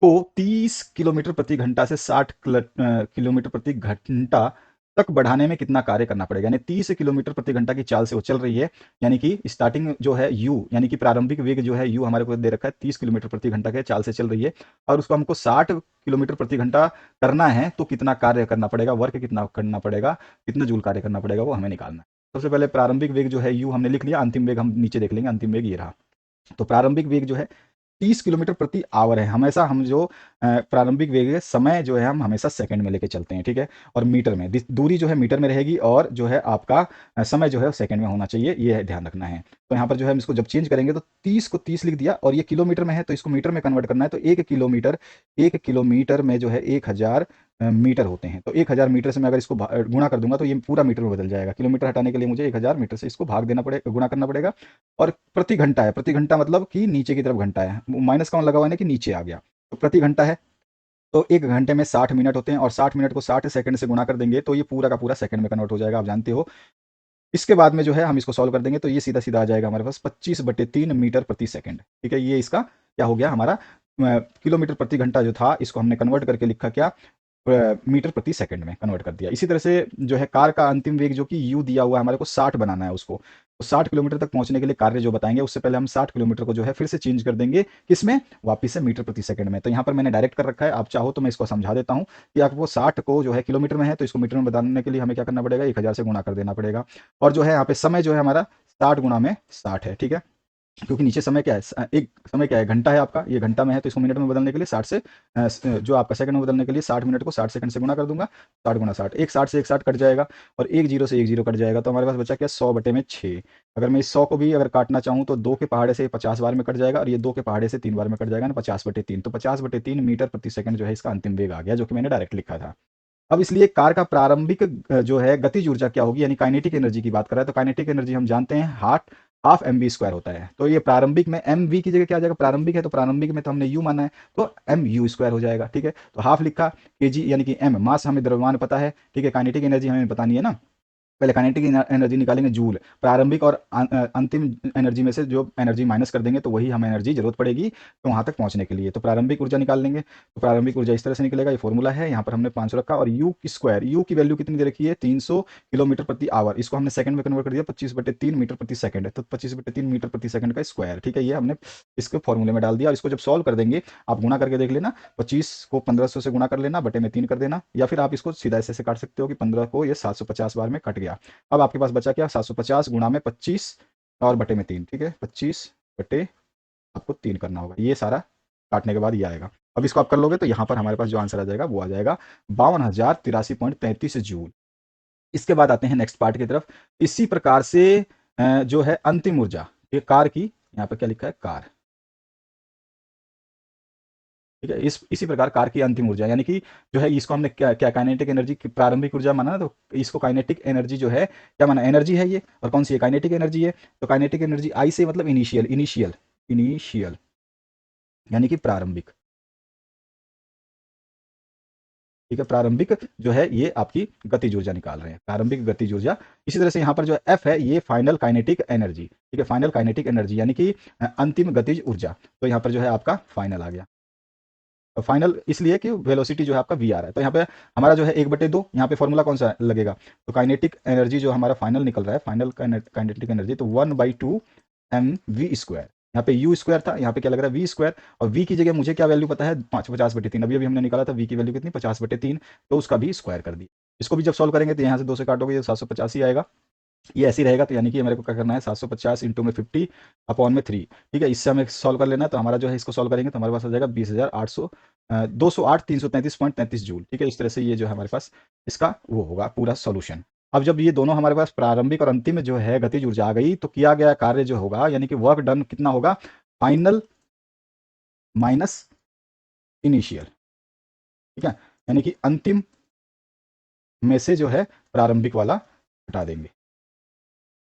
को 30 किलोमीटर प्रति घंटा से 60 किलोमीटर प्रति घंटा तक बढ़ाने में कितना कार्य करना पड़ेगा। यानी 30 किलोमीटर प्रति घंटा की चाल से वो चल रही है, यानी कि स्टार्टिंग जो है u यानी कि प्रारंभिक वेग जो है u हमारे को दे रखा है 30 किलोमीटर प्रति घंटा के चाल से चल रही है, और उसको हमको 60 किलोमीटर प्रति घंटा करना है, तो कितना कार्य करना पड़ेगा, वर्क कितना करना पड़ेगा, कितना जूल कार्य करना पड़ेगा, वो हमें निकालना है। सबसे पहले प्रारंभिक वेग जो है u हमने लिख लिया, अंतिम वेग हम नीचे देख लेंगे, अंतिम वेग ये रहा। तो प्रारंभिक वेग जो है 30 किलोमीटर प्रति आवर है। हमेशा हम जो प्रारंभिक वेग है, समय जो है हम हमेशा सेकंड में लेके चलते हैं, ठीक है, और मीटर में, दूरी जो है मीटर में रहेगी, और जो है आपका समय जो है सेकंड में होना चाहिए, ये ध्यान रखना है। तो यहाँ पर जो है हम इसको जब चेंज करेंगे तो 30 को 30 लिख दिया, और ये किलोमीटर में है तो इसको मीटर में कन्वर्ट करना है, तो 1 किलोमीटर में जो है 1000 मीटर होते हैं। तो 1000 मीटर से मैं अगर इसको गुणा कर दूंगा तो ये पूरा मीटर में बदल जाएगा। किलोमीटर हटाने के लिए मुझे 1000 मीटर से इसको भाग देना पड़ेगा, गुणा करना पड़ेगा। और प्रति घंटा है, प्रति घंटा मतलब कि नीचे की तरफ घंटा है, माइनस का लगा हुआ है ना कि नीचे आ गया, तो प्रति घंटा है। तो 1 घंटे में 60 मिनट होते हैं, और 60 मिनट को 60 सेकंड से गुणा कर देंगे तो ये पूरा का पूरा सेकंड में कन्वर्ट हो जाएगा, आप जानते हो। इसके बाद में जो है हम इसको सॉल्व कर देंगे तो ये सीधा सीधा आ जाएगा हमारे पास 25/3 मीटर प्रति सेकंड, ठीक है। ये इसका क्या हो गया, हमारा किलोमीटर प्रति घंटा जो था इसको हमने कन्वर्ट करके लिखा क्या, मीटर प्रति सेकंड में कन्वर्ट कर दिया। इसी तरह से जो है कार का अंतिम वेग जो कि u दिया हुआ है, हमारे को 60 बनाना है उसको, तो 60 किलोमीटर तक पहुंचने के लिए कार्य जो बताएंगे उससे पहले हम 60 किलोमीटर को जो है फिर से चेंज कर देंगे, किसमें, वापिस से मीटर प्रति सेकंड में। तो यहाँ पर मैंने डायरेक्ट कर रखा है, आप चाहो तो मैं इसको समझा देता हूँ कि आपको 60 को जो है किलोमीटर में है तो इसको मीटर में बदलने के लिए हमें क्या करना पड़ेगा, 1000 से गुणा कर देना पड़ेगा। और जो है यहाँ पे समय जो है हमारा 60 गुणा में 60 है, ठीक है, क्योंकि नीचे समय क्या है, एक समय क्या है, घंटा है आपका, ये घंटा में है तो इसको मिनट में बदलने के लिए 60 से जो आपका सेकंड में बदलने के लिए 60 मिनट को 60 सेकंड से गुणा कर दूंगा, 60 गुणा 60, एक 60 से एक 60 कट जाएगा, और एक जीरो से एक जीरो कट जाएगा, तो हमारे पास बचा क्या, 100/6। अगर मैं इस 100 को भी अगर काटना चाहूँ तो 2 के पहाड़े से 50 बार में कट जाएगा, और ये 2 के पहाड़े से 3 बार में कट जाएगा ना, 50/3। तो 50/3 मीटर प्रति सेकंड जो है इसका अंतिम वेग आ गया, जो कि मैंने डायरेक्ट लिखा था। अब इसलिए कार का प्रारंभिक जो है गतिज ऊर्जा क्या होगी, यानी काइनेटिक एनर्जी की बात कर रहा है, तो काइनेटिक एनर्जी हम जानते हैं हाफ एम वी स्क्वायर होता है। तो ये प्रारंभिक में एम वी की जगह क्या आ जाएगा, प्रारंभिक है तो प्रारंभिक में तो हमने यू माना है, तो एम यू स्क्वायर हो जाएगा, ठीक है। तो हाफ लिखा, के जी यानी कि एम मास हमें द्रव्यमान पता है, ठीक है, काइनेटिक एनर्जी हमें बतानी है ना, पहले काइनेटिक एनर्जी निकालेंगे जूल, प्रारंभिक और अंतिम एनर्जी में से जो एनर्जी माइनस कर देंगे तो वही हमें एनर्जी जरूरत पड़ेगी तो वहां तक पहुंचने के लिए, तो प्रारंभिक ऊर्जा निकाल लेंगे। तो प्रारंभिक ऊर्जा इस तरह से निकलेगा, ये फॉर्मूला है, यहाँ पर हमने 500 रखा, और यू की स्क्वायर, यू की वैल्यू कितनी दे रखी है, 300 किलोमीटर प्रति आवर, इसको हमने सेकंड में कन्वर्ट कर दिया, 25/3 मीटर प्रति सेकंड है, तो 25/3 मीटर प्रति सेकंड का स्क्वायर, ठीक है, ये हमने इसके फॉर्मूले में डाल दिया। और इसको जब सॉल्व कर देंगे, आप गुणा करके देख लेना, 25 को 1500 से गुणा कर लेना, बटे में 3 कर देना, या फिर आप इसको सीधा ऐसे काट सकते हो कि 15 को ये 750 बार में कट गया। अब आपके पास बचा क्या, 750 गुणा में 25 और बटे में 3, ठीक है, 25 बटे आपको 3 करना होगा, ये सारा काटने के बाद ये आएगा। अब इसको आप कर लोगे तो यहाँ पर हमारे पास जो आंसर आ जाएगा वो आ जाएगा 52,083.33 जूल। इसके बाद आते हैं नेक्स्ट पार्ट की तरफ। इसी प्रकार से जो है अंतिम ऊर्जा, ये कार की, यहाँ पर क्या लिखा है, कार, ठीक है, इसी प्रकार कार की अंतिम ऊर्जा, यानी कि जो है इसको हमने क्या क्या काइनेटिक एनर्जी की प्रारंभिक ऊर्जा माना ना, तो इसको काइनेटिक एनर्जी जो है क्या माना, एनर्जी है ये, और कौन सी है, काइनेटिक एनर्जी है। तो काइनेटिक एनर्जी आई से मतलब इनिशियल, इनिशियल यानी कि प्रारंभिक, ठीक है, प्रारंभिक जो है ये आपकी गतिज ऊर्जा निकाल रहे हैं, प्रारंभिक गतिज ऊर्जा। इसी तरह से यहाँ पर जो एफ है ये फाइनल काइनेटिक एनर्जी, ठीक है, फाइनल काइनेटिक एनर्जी यानी कि अंतिम गतिज ऊर्जा। तो यहाँ पर जो है आपका फाइनल आ गया, फाइनल इसलिए कि वेलोसिटी जो है आपका वी आ रहा है। तो यहाँ पे हमारा जो है 1/2, यहाँ पे फॉर्मूला कौन सा लगेगा, तो काइनेटिक एनर्जी जो हमारा फाइनल निकल रहा है, फाइनल काइनेटिक एनर्जी, तो 1/2 mv स्क्वायर, यहाँ पे यू स्क्वायर था, यहाँ पे क्या लग रहा है वी स्क्वायर, और वी की जगह मुझे क्या वैल्यू पता है 50/3, अभी अभी हमने निकाला था वी की वैल्यू कितनी 50/3, तो उसका भी स्क्वायर कर दिया। इसको भी जब सॉल्व करेंगे तो यहाँ से 2 से काटोगे, ये 750 ही आएगा। ये ऐसे ही रहेगा, तो यानी कि मेरे को क्या करना है 750 इंटू में 50/3, ठीक है। इससे हमें सॉल्व कर लेना है, तो हमारा जो है इसको सॉल्व करेंगे तो हमारे पास आ जाएगा 20,800 208,333.33 जूल, ठीक है। इस तरह से ये जो है हमारे पास इसका वो होगा पूरा सॉल्यूशन। अब जब ये दोनों हमारे पास प्रारंभिक और अंतिम में जो है गतिज ऊर्जा आ गई, तो किया गया कार्य जो होगा यानी कि वर्क डन कितना होगा, फाइनल माइनस इनिशियल, ठीक है। यानी कि अंतिम में से जो है प्रारंभिक वाला हटा देंगे,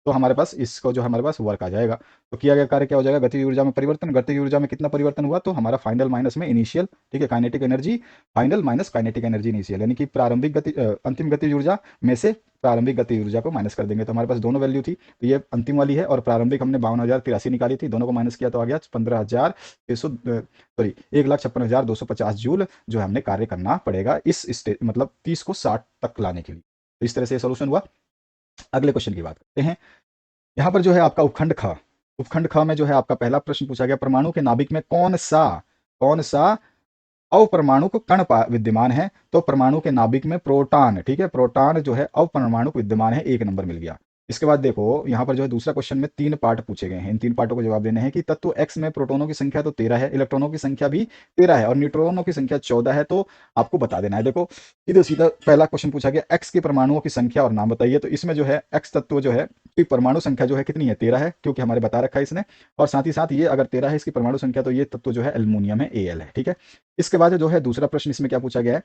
तो हमारे पास इसको जो हमारे पास वर्क आ जाएगा। तो किया गया कार्य क्या हो जाएगा, गतिज ऊर्जा में परिवर्तन, गतिज ऊर्जा में कितना परिवर्तन हुआ, तो हमारा फाइनल माइनस में इनिशियल, ठीक है, kinetic energy final minus kinetic energy initial, यानी कि प्रारंभिक गति अंतिम गतिज ऊर्जा में से प्रारंभिक गतिज ऊर्जा को माइनस कर देंगे। तो हमारे पास दोनों वैल्यू थी, तो ये अंतिम वाली है, और प्रारंभिक हमने 52,083 निकाली थी, दोनों को माइनस किया तो आ गया 1,56,250 जूल जो है हमने कार्य करना पड़ेगा इस स्टेज, मतलब 30 को 60 तक लाने के लिए। तो इस तरह से सोल्यूशन हुआ। अगले क्वेश्चन की बात करते हैं। यहाँ पर जो है आपका उपखंड ख में जो है आपका पहला प्रश्न पूछा गया, परमाणु के नाभिक में कौन सा अवपरमाणुक कण विद्यमान है, तो परमाणु के नाभिक में प्रोटॉन, ठीक है, प्रोटॉन जो है अवपरमाणुक विद्यमान है, 1 नंबर मिल गया। इसके बाद देखो यहाँ पर जो है दूसरा क्वेश्चन में 3 पार्ट पूछे गए हैं, इन 3 पार्टों को जवाब देने हैं कि तत्व एक्स में प्रोटोनों की संख्या तो 13 है, इलेक्ट्रॉनों की संख्या भी 13 है, और न्यूट्रॉनों की संख्या 14 है, तो आपको बता देना है। देखो सीधे सीधा पहला क्वेश्चन पूछा गया एक्स के परमाणुओं की संख्या और नाम बताइए, तो इसमें जो है एक्स तत्व जो है की परमाणु संख्या जो है कितनी है, 13 है, क्योंकि हमारे बता रखा है इसने, और साथ ही साथ ये अगर 13 है इसकी परमाणु संख्या, तो ये तत्व जो है एल्युमिनियम है, Al है, ठीक है। इसके बाद जो है दूसरा प्रश्न इसमें क्या पूछा गया है,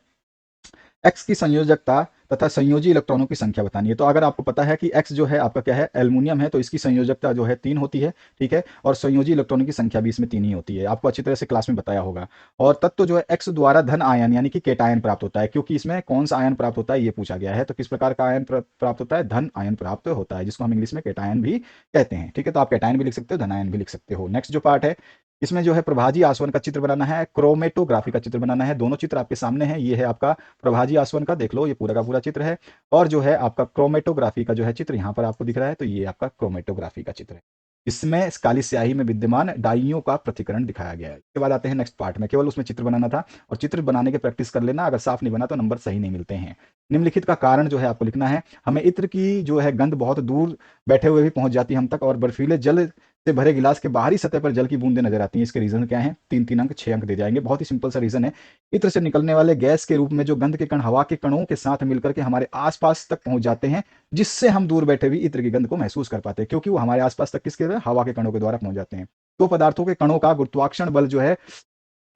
एक्स की संयोजकता तथा संयोजी इलेक्ट्रॉनों की संख्या बतानी है। तो अगर आपको पता है कि एक्स जो है आपका क्या है एल्युमिनियम है, तो इसकी संयोजकता जो है 3 होती है, ठीक है, और संयोजी इलेक्ट्रॉनों की संख्या भी इसमें 3 ही होती है, आपको अच्छी तरह से क्लास में बताया होगा। और तत्व जो है एक्स द्वारा धन आयन यानी कि केटायन प्राप्त होता है, क्योंकि इसमें कौन सा आयन प्राप्त होता है ये पूछा गया है, तो किस प्रकार का आयन प्राप्त होता है, धन आयन प्राप्त होता है, जिसको हम इंग्लिश में केटायन भी कहते हैं, ठीक है। तो आप केटायन भी लिख सकते हो, धन आयन भी लिख सकते हो। नेक्स्ट जो पार्ट है इसमें जो है प्रभाजी आसवन का चित्र बनाना है, क्रोमेटोग्राफी का चित्र बनाना है, दोनों चित्र आपके सामने हैं। ये है आपका प्रभाजी आसवन का, देख लो ये पूरा का पूरा चित्र है, और जो है आपका क्रोमेटोग्राफी का जो है चित्र यहाँ पर आपको दिख रहा है, तो ये आपका क्रोमेटोग्राफी का चित्र है। इसमें काली स्याही में विद्यमान डाइयों का प्रतिकरण दिखाया गया है। इसके बाद आते हैं नेक्स्ट पार्ट में, केवल उसमें चित्र बनाना था, और चित्र बनाने की प्रैक्टिस कर लेना, अगर साफ नहीं बना तो नंबर सही नहीं मिलते हैं। निम्नलिखित का कारण जो है आपको लिखना है, हमें इत्र की जो है गंध बहुत दूर बैठे हुए भी पहुंच जाती है हम तक, और बर्फीले जल से भरे गिलास के बाहरी सतह पर जल की बूंदें नजर आती हैं। इसके रीजन क्या है, 3 अंक 6 अंक दे जाएंगे, बहुत ही सिंपल सा रीजन है। इत्र से निकलने वाले गैस के रूप में जो गंध के कण हवा के कणों के साथ मिलकर के हमारे आसपास तक पहुंच जाते हैं, जिससे हम दूर बैठे भी इत्र की गंध को महसूस कर पाते हैं, क्योंकि वो हमारे आसपास तक किसके हवा के कणों के द्वारा पहुंच जाते हैं। तो पदार्थों के कणों का गुरुत्वाकर्षण बल जो है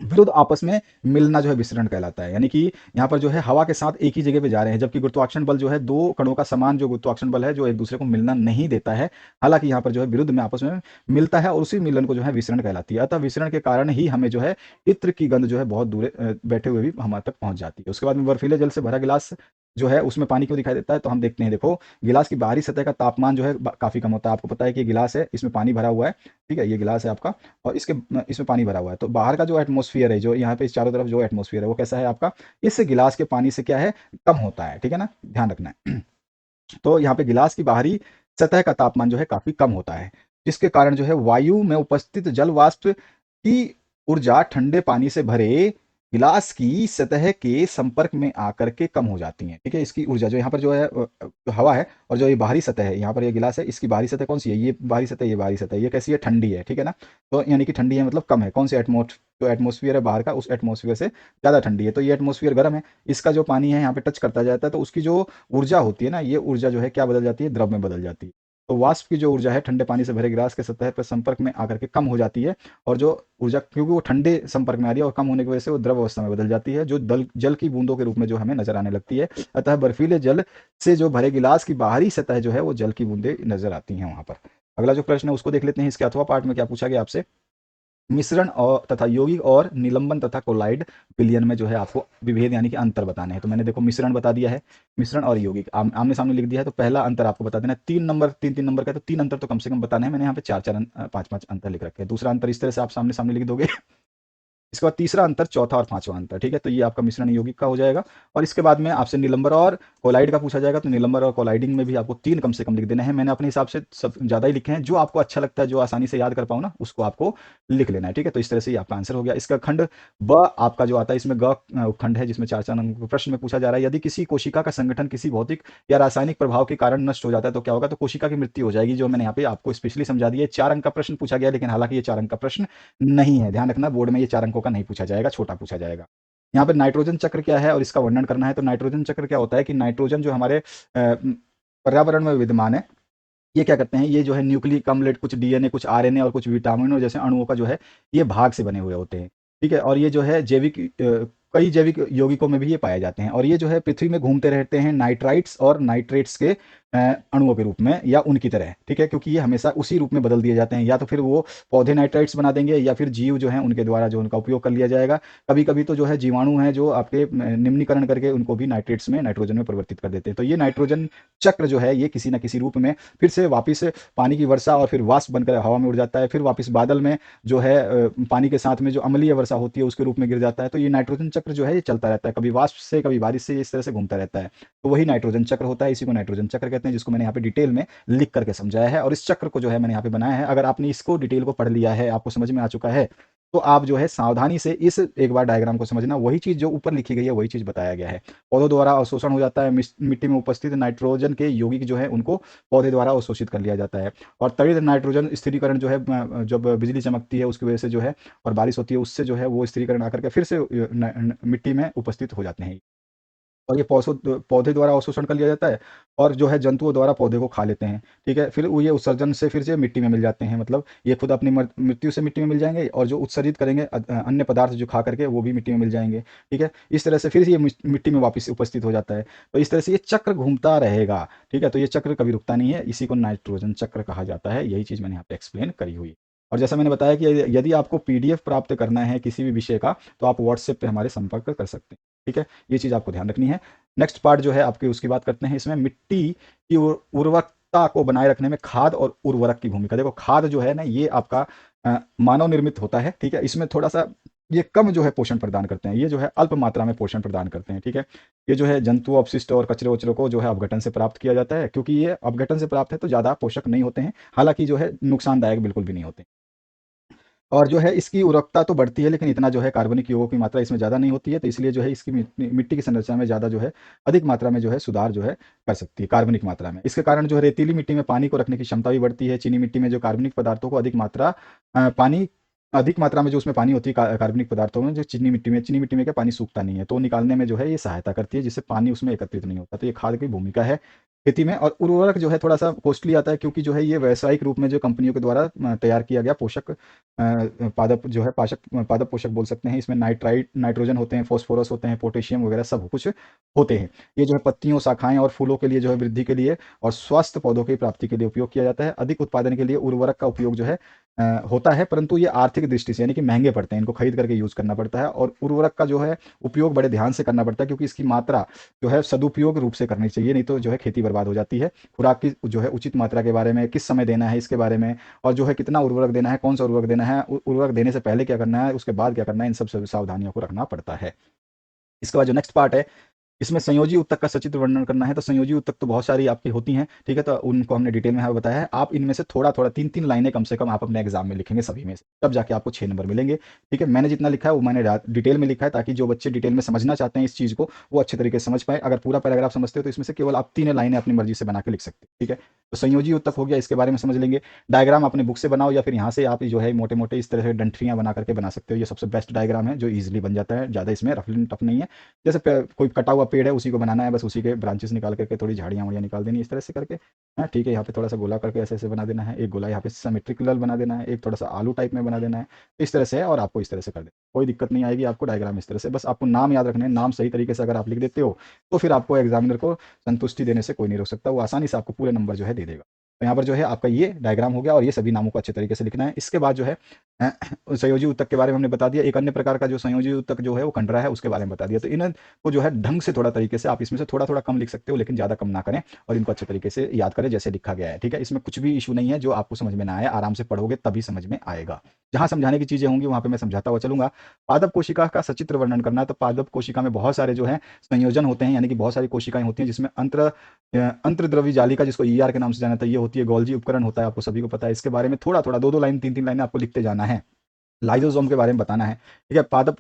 विरुद्ध आपस में मिलना जो है विसरण कहलाता है, यानी कि यहाँ पर जो है हवा के साथ एक ही जगह पे जा रहे हैं, जबकि गुरुत्वाकर्षण बल जो है दो कणों का समान जो गुरुत्वाकर्षण बल है जो एक दूसरे को मिलना नहीं देता है, हालांकि यहाँ पर जो है विरुद्ध में आपस में मिलता है, और उसी मिलन को जो है विसरण कहलाती है। अतः विसरण के कारण ही हमें जो है इत्र की गंध जो है बहुत दूर बैठे हुए भी हमारे तक पहुंच जाती है। उसके बाद में बर्फीले जल से भरा गिलास जो है उसमें पानी क्यों दिखाई देता है, तो हम देखते हैं, देखो गिलास की बाहरी सतह का तापमान जो है काफी कम होता है, आपको पता है कि ये गिलास है, इसमें पानी भरा हुआ है, ठीक है, ये गिलास है आपका, और इसमें पानी भरा हुआ है, तो बाहर का जो एटमॉस्फेयर है, जो यहाँ पे इस चारों तरफ जो एटमॉस्फेयर है वो कैसा है आपका, इस गिलास के पानी से क्या है कम होता है, ठीक है ना, ध्यान रखना है। तो यहाँ पे गिलास की बाहरी सतह का तापमान जो है काफी कम होता है, जिसके कारण जो है वायु में उपस्थित जल वाष्प की ऊर्जा ठंडे पानी से भरे गिलास की सतह के संपर्क में आकर के कम हो जाती है, ठीक है। इसकी ऊर्जा जो यहाँ पर जो है जो हवा है, और जो ये बाहरी सतह है, यहाँ पर ये गिलास है, इसकी बाहरी सतह कौन सी है, ये बाहरी सतह, ये बाहरी सतह, ये कैसी है, ठंडी है, ठीक है ना। तो यानी कि ठंडी है मतलब कम है, कौन से जो एटमोस्फियर है बाहर का, उस एटमोस्फियर से ज़्यादा ठंडी है, तो ये एटमोस्फियर गर्म है, इसका जो पानी है यहाँ पे टच करता जाता है, तो उसकी जो ऊर्जा होती है ना, ये ऊर्जा जो है क्या बदल जाती है, द्रव में बदल जाती है। तो वाष्प की जो ऊर्जा है ठंडे पानी से भरे गिलास के सतह पर संपर्क में आकर के कम हो जाती है, और जो ऊर्जा क्योंकि वो ठंडे संपर्क में आ रही है और कम होने की वजह से वो द्रव अवस्था में बदल जाती है, जो जल की बूंदों के रूप में जो हमें नजर आने लगती है। अतः बर्फीले जल से जो भरे गिलास की बाहरी सतह जो है वो जल की बूंदे नजर आती हैं वहां पर। अगला जो प्रश्न है उसको देख लेते हैं। इसके अथवा पार्ट में क्या पूछा गया आपसे, मिश्रण और तथा यौगिक और निलंबन तथा कोलाइड विलयन में जो है आपको विभेद यानी कि अंतर बताने हैं। तो मैंने देखो मिश्रण बता दिया है, मिश्रण और यौगिक आमने सामने लिख दिया है, तो पहला अंतर आपको बता देना है, 3 नंबर का, तो 3 अंतर तो कम से कम बताने हैं, मैंने यहाँ पे 4-4 5-5 अंतर लिख रखे हैं। दूसरा अंतर इस तरह से आप सामने सामने लिख दोगे इसके बाद तीसरा अंतर, चौथा और पांचवा अंतर, ठीक है। तो ये आपका मिश्रण यौगिक का हो जाएगा। और इसके बाद में आपसे निलंबर और कोलाइड का पूछा जाएगा, तो निलंबर और कोलाइडिंग में भी आपको 3 कम से कम लिख देना है। मैंने अपने हिसाब से सब ज़्यादा ही लिखे हैं, जो आपको अच्छा लगता है, जो आसानी से याद कर पाओ ना, उसको आपको लिख लेना है, ठीक है। तो इस तरह से ही आपका आंसर हो गया। इसका खंड ब आपका जो आता है, इसमें ग खंड है, जिसमें 4 अंक का प्रश्न में पूछा जा रहा है, यदि किसी कोशिका का संगठन किसी भौतिक या रासायनिक प्रभाव के कारण नष्ट हो जाता है तो क्या होगा, तो कोशिका की मृत्यु हो जाएगी, जो मैंने यहाँ पे आपको स्पेशली समझा दिया है। 4 अंक का प्रश्न पूछा गया, लेकिन हालांकि ये 4 अंक का प्रश्न नहीं है, ध्यान रखना, बोर्ड में ये 4 अंकों का नहीं पूछा जाएगा, छोटा पूछा जाएगा। यहाँ पे नाइट्रोजन चक्र क्या है और इसका वर्णन करना है। तो नाइट्रोजन चक्र क्या होता है कि नाइट्रोजन जो हमारे पर्यावरण में विद्यमान है, ये क्या करते हैं, ये जो है न्यूक्लिक अम्ल, कुछ डीएनए, कुछ आरएनए और कुछ विटामिन और जैसे अणुओं का जो है ये भाग से बने हुए होते हैं, ठीक है। और ये जो है जैविक कई जैविक यौगिकों में भी ये पाए जाते हैं, और ये जो है पृथ्वी में घूमते रहते हैं नाइट्राइट्स और नाइट्रेट्स के अणुओं के रूप में या उनकी तरह, ठीक है, क्योंकि ये हमेशा उसी रूप में बदल दिए जाते हैं, या तो फिर वो पौधे नाइट्राइट्स बना देंगे या फिर जीव जो है उनके द्वारा जो उनका उपयोग कर लिया जाएगा। कभी कभी तो जो है जीवाणु हैं जो आपके निम्नीकरण करके उनको भी नाइट्रेट्स में, नाइट्रोजन में परिवर्तित कर देते हैं। तो ये नाइट्रोजन चक्र जो है ये किसी न किसी रूप में फिर से वापिस पानी की वर्षा और फिर वाष्प बनकर हवा में उड़ जाता है, फिर वापस बादल में जो है पानी के साथ में जो अम्लीय वर्षा होती है उसके रूप में गिर जाता है। तो ये नाइट्रोजन चक्र जो है ये चलता रहता है, कभी वाष्प से कभी बारिश से, इस तरह से घूमता रहता है। तो वही नाइट्रोजन चक्र होता है, इसी को नाइट्रोजन चक्र कहते हैं, जिसको मैंने यहाँ पे डिटेल में लिख करके समझाया है। और इस चक्र को जो है मैंने यहाँ पे बनाया है, अगर आपने इसको डिटेल को पढ़ लिया है, आपको समझ में आ चुका है, तो आप जो है सावधानी से इस एक बार डायग्राम को समझना, वही चीज जो ऊपर लिखी गई है वही चीज बताया गया है। पौधों द्वारा अवशोषण हो जाता है, मिट्टी में उपस्थित नाइट्रोजन के यौगिक जो है उनको पौधे द्वारा अवशोषित कर लिया जाता है। और तड़ित नाइट्रोजन स्थिरीकरण जो है, जब बिजली चमकती है उसकी वजह से जो है और बारिश होती है, उससे जो है वो स्थिरीकरण आकर के फिर से मिट्टी में उपस्थित हो जाते हैं। और ये पौधे द्वारा अवशोषण कर लिया जाता है, और जो है जंतुओं द्वारा पौधे को खा लेते हैं, ठीक है। फिर वो ये उत्सर्जन से फिर से मिट्टी में मिल जाते हैं, मतलब ये खुद अपनी मृत्यु से मिट्टी में मिल जाएंगे, और जो उत्सर्जित करेंगे अन्य पदार्थ जो खा करके वो भी मिट्टी में मिल जाएंगे, ठीक है। इस तरह से फिर ये मिट्टी में वापस उपस्थित हो जाता है। तो इस तरह से ये चक्र घूमता रहेगा, ठीक है। तो ये चक्र कभी रुकता नहीं है, इसी को नाइट्रोजन चक्र कहा जाता है। यही चीज़ मैंने यहाँ पे एक्सप्लेन करी हुई। और जैसा मैंने बताया कि यदि आपको पीडीएफ प्राप्त करना है किसी भी विषय का, तो आप व्हाट्सएप पे हमारे संपर्क कर सकते हैं, ठीक है। ये चीज़ आपको ध्यान रखनी है। नेक्स्ट पार्ट जो है आपकी उसकी बात करते हैं। इसमें मिट्टी की उर्वरकता को बनाए रखने में खाद और उर्वरक की भूमिका। देखो खाद जो है ना ये आपका मानव निर्मित होता है, ठीक है। इसमें थोड़ा सा ये कम जो है पोषण प्रदान करते हैं, ये जो है अल्प मात्रा में पोषण प्रदान करते हैं, ठीक है। ये जो है जंतु अपशिष्ट और कचरे वचरे को जो है अपघटन से प्राप्त किया जाता है, क्योंकि ये अपघटन से प्राप्त है तो ज़्यादा पोषक नहीं होते हैं, हालांकि जो है नुकसानदायक बिल्कुल भी नहीं होते। और जो है इसकी उर्वरकता तो बढ़ती है, लेकिन इतना जो है कार्बनिक यौगों की मात्रा इसमें ज़्यादा नहीं होती है, तो इसलिए जो है इसकी मिट्टी की संरचना में ज़्यादा जो है अधिक मात्रा में जो है सुधार जो है कर सकती है कार्बनिक मात्रा में। इसके कारण जो है रेतीली मिट्टी में पानी को रखने की क्षमता भी बढ़ती है। चीनी मिट्टी में जो कार्बनिक पदार्थों को अधिक मात्रा में जो उसमें पानी होती है कार्बनिक पदार्थों में, जो चीनी मिट्टी में क्या पानी सूखता नहीं है, तो निकालने में जो है ये सहायता करती है, जिससे पानी उसमें एकत्रित नहीं होता। तो ये खाद की भूमिका है खेती में। और उर्वरक जो है थोड़ा सा कॉस्टली आता है, क्योंकि जो है ये व्यावसायिक रूप में जो कंपनियों के द्वारा तैयार किया गया पोषक पादप जो है पादप पोषक बोल सकते हैं। इसमें नाइट्रोजन होते हैं, फॉस्फोरस होते हैं, पोटेशियम वगैरह सब कुछ होते हैं। ये जो है पत्तियों, शाखाएं और फूलों के लिए जो है वृद्धि के लिए और स्वस्थ पौधों की प्राप्ति के लिए उपयोग किया जाता है। अधिक उत्पादन के लिए उर्वरक का उपयोग जो है होता है, परंतु ये आर्थिक दृष्टि से यानी कि महंगे पड़ते हैं, इनको खरीद करके यूज करना पड़ता है। और उर्वरक का जो है उपयोग बड़े ध्यान से करना पड़ता है, क्योंकि इसकी मात्रा जो है सदुपयोग रूप से करनी चाहिए, नहीं तो जो है खेती बर्बाद हो जाती है। खुराक की जो है उचित मात्रा के बारे में, किस समय देना है इसके बारे में, और जो है कितना उर्वरक देना है, कौन सा उर्वरक देना है, उर्वरक देने से पहले क्या करना है, उसके बाद क्या करना है, इन सब सावधानियों को रखना पड़ता है। इसके बाद जो नेक्स्ट पार्ट है, इसमें संयोजी उत्तक का सचित्र वर्णन करना है। तो संयोजी उत्तक तो बहुत सारी आपकी होती हैं, ठीक है, तो उनको हमने डिटेल में यहाँ बताया है। आप इनमें से थोड़ा थोड़ा 3-3 लाइनें कम से कम आप अपने एग्जाम में लिखेंगे सभी में से, तब जाके आपको 6 नंबर मिलेंगे, ठीक है। मैंने जितना लिखा है वो मैंने डिटेल में लिखा है, ताकि जो बच्चे डिटेल में समझना चाहते हैं इस चीज़ को वो अच्छे तरीके से समझ पाए। अगर पूरा पैराग्राफ समझते हो तो इसमें से केवल आप 3 लाइनें अपनी मर्जी से बना के लिख सकते हैं, ठीक है। तो संयोजी उत्तक हो गया, इसके बारे में समझ लेंगे। डायग्राम अपने बुक से बनाओ, या फिर यहाँ से आप जो है मोटे मोटे इस तरह से डंठियाँ बना करके बना सकते हो। ये सबसे बेस्ट डायग्राम है जो ईजिली बन जाता है, ज़्यादा इसमें रफली टफ नहीं है। जैसे कोई कटा हुआ पेड़ है उसी को बनाना है, बस उसी के ब्रांचेस निकाल करके थोड़ी झाड़ियाँ वाड़ियाँ निकाल देनी इस तरह से करके, हाँ ठीक है। यहाँ पे थोड़ा सा गोला करके ऐसे ऐसे बना देना है, एक गोला यहाँ पे सिमेट्रिकल बना देना है, एक थोड़ा सा आलू टाइप में बना देना है, इस तरह से है। और आपको इस तरह से कर देना, कोई दिक्कत नहीं आएगी आपको डायग्राम इस तरह से। बस आपको नाम याद रखने हैं, नाम सही तरीके से अगर आप लिख देते हो तो फिर आपको एग्जामिनर को संतुष्टि देने से कोई नहीं रोक सकता, वो आसानी से आपको पूरे नंबर जो है दे देगा। तो यहाँ पर जो है आपका ये डायग्राम हो गया, और ये सभी नामों को अच्छे तरीके से लिखना है। इसके बाद जो है संयोजी ऊतक के बारे में हमने बता दिया। एक अन्य प्रकार का जो संयोजी ऊतक जो है वो कंडरा है, उसके बारे में बता दिया। तो इनको जो है ढंग से थोड़ा तरीके से आप इसमें से थोड़ा थोड़ा कम लिख सकते हो, लेकिन ज़्यादा कम ना करें, और इनको अच्छे तरीके से याद करें जैसे लिखा गया है। ठीक है, इसमें कुछ भी इशू नहीं है जो आपको समझ में ना आए, आराम से पढ़ोगे तभी समझ में आएगा। जहाँ समझाने की चीज़ें होंगी वहाँ पे मैं समझाता हुआ चलूंगा। पादप कोशिका का सचित्र वर्णन करना है, तो पादप कोशिका में बहुत सारे जो है संयोजन होते हैं, यानी कि बहुत सारी कोशिकाएं होती हैं जिसमें अंतर्द्रव्य जालिका, जिसको ईआर के नाम से जाना था, ये होती है। गोल्जी उपकरण होता है, आपको सभी को पता है। इसके बारे में थोड़ा थोड़ा 2-2 लाइन 3-3 लाइनें आपको लिखते जाना है। लाइजोसोम के बारे में बताना है। ठीक है, पादप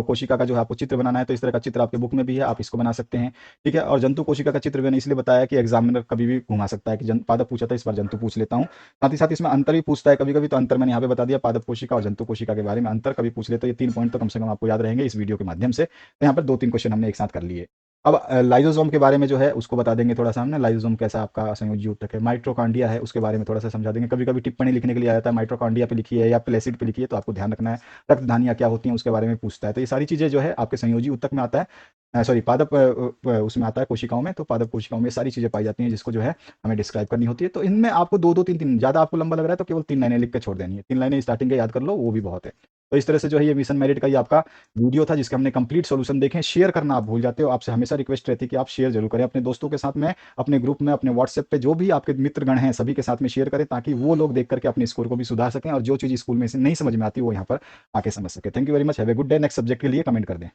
कोशिका का जो है आपको चित्र बनाना है, तो इस तरह का चित्र आपके बुक में भी है, आप इसको बना सकते हैं। ठीक है, और जंतु कोशिका का चित्र मैंने इसलिए बताया कि एग्जामिनर कभी भी घुमा सकता है कि पादप पूछा था, इस बार जंतु पूछ लेता हूँ। साथ ही साथ इसमें अंतर भी पूछता है कभी कभी, तो अंतर मैंने यहाँ पे बता दिया, पादप कोशिका और जंतु कोशिका के बारे में अंतर कभी पूछ ले, तो ये 3 पॉइंट तो कम से कम आपको याद रहेंगे इस वीडियो के माध्यम से। तो यहाँ पर 2-3 क्वेश्चन हमने एक साथ कर लिए। अब लाइजोसोम के बारे में जो है उसको बता देंगे थोड़ा सा हमने, लाइजोसोम कैसा आपका संयोजी ऊतक है। माइटोकॉन्ड्रिया है, उसके बारे में थोड़ा सा समझा देंगे। कभी कभी टिप्पणी लिखने के लिए आ जाता है, माइटोकॉन्ड्रिया पे लिखी है या प्लेसिड पे लिखी है, तो आपको ध्यान रखना है। रक्त धानियाँ क्या होती हैं उसके बारे में पूछता है। तो ये सारी चीज़ें जो है आपके संयोजी ऊतक में आता है, सॉरी पादप उसमें आता है कोशिकाओं में। तो पादप कोशिकाओं में ये सारी चीज़ें पाई जाती हैं जिसको जो है हमें डिस्क्राइब करनी होती है। तो इनमें आपको 2-2 3-3, ज़्यादा आपको लंबा लग रहा है तो केवल 3 लाइनें लिख के छोड़ देनी है। 3 लाइनें स्टार्टिंग के याद कर लो, वो भी बहुत है। तो इस तरह से जो है ये मिशन मेरिट का ये आपका वीडियो था जिसके हमने कंप्लीट सॉल्यूशन देखे। शेयर करना आप भूल जाते हो, आपसे हमेशा रिक्वेस्ट रहती है कि आप शेयर जरूर करें अपने दोस्तों के साथ में, अपने ग्रुप में, अपने व्हाट्सएप पे जो भी आपके मित्रगण हैं सभी के साथ में शेयर करें, ताकि वो लोग देख करके अपने स्कोर को भी सुधार सकें और जो चीज़ स्कूल में से नहीं समझ में आती वो यहाँ पर आके समझ सके। Thank you very much, have a good day. Next subject के लिए कमेंट कर दें।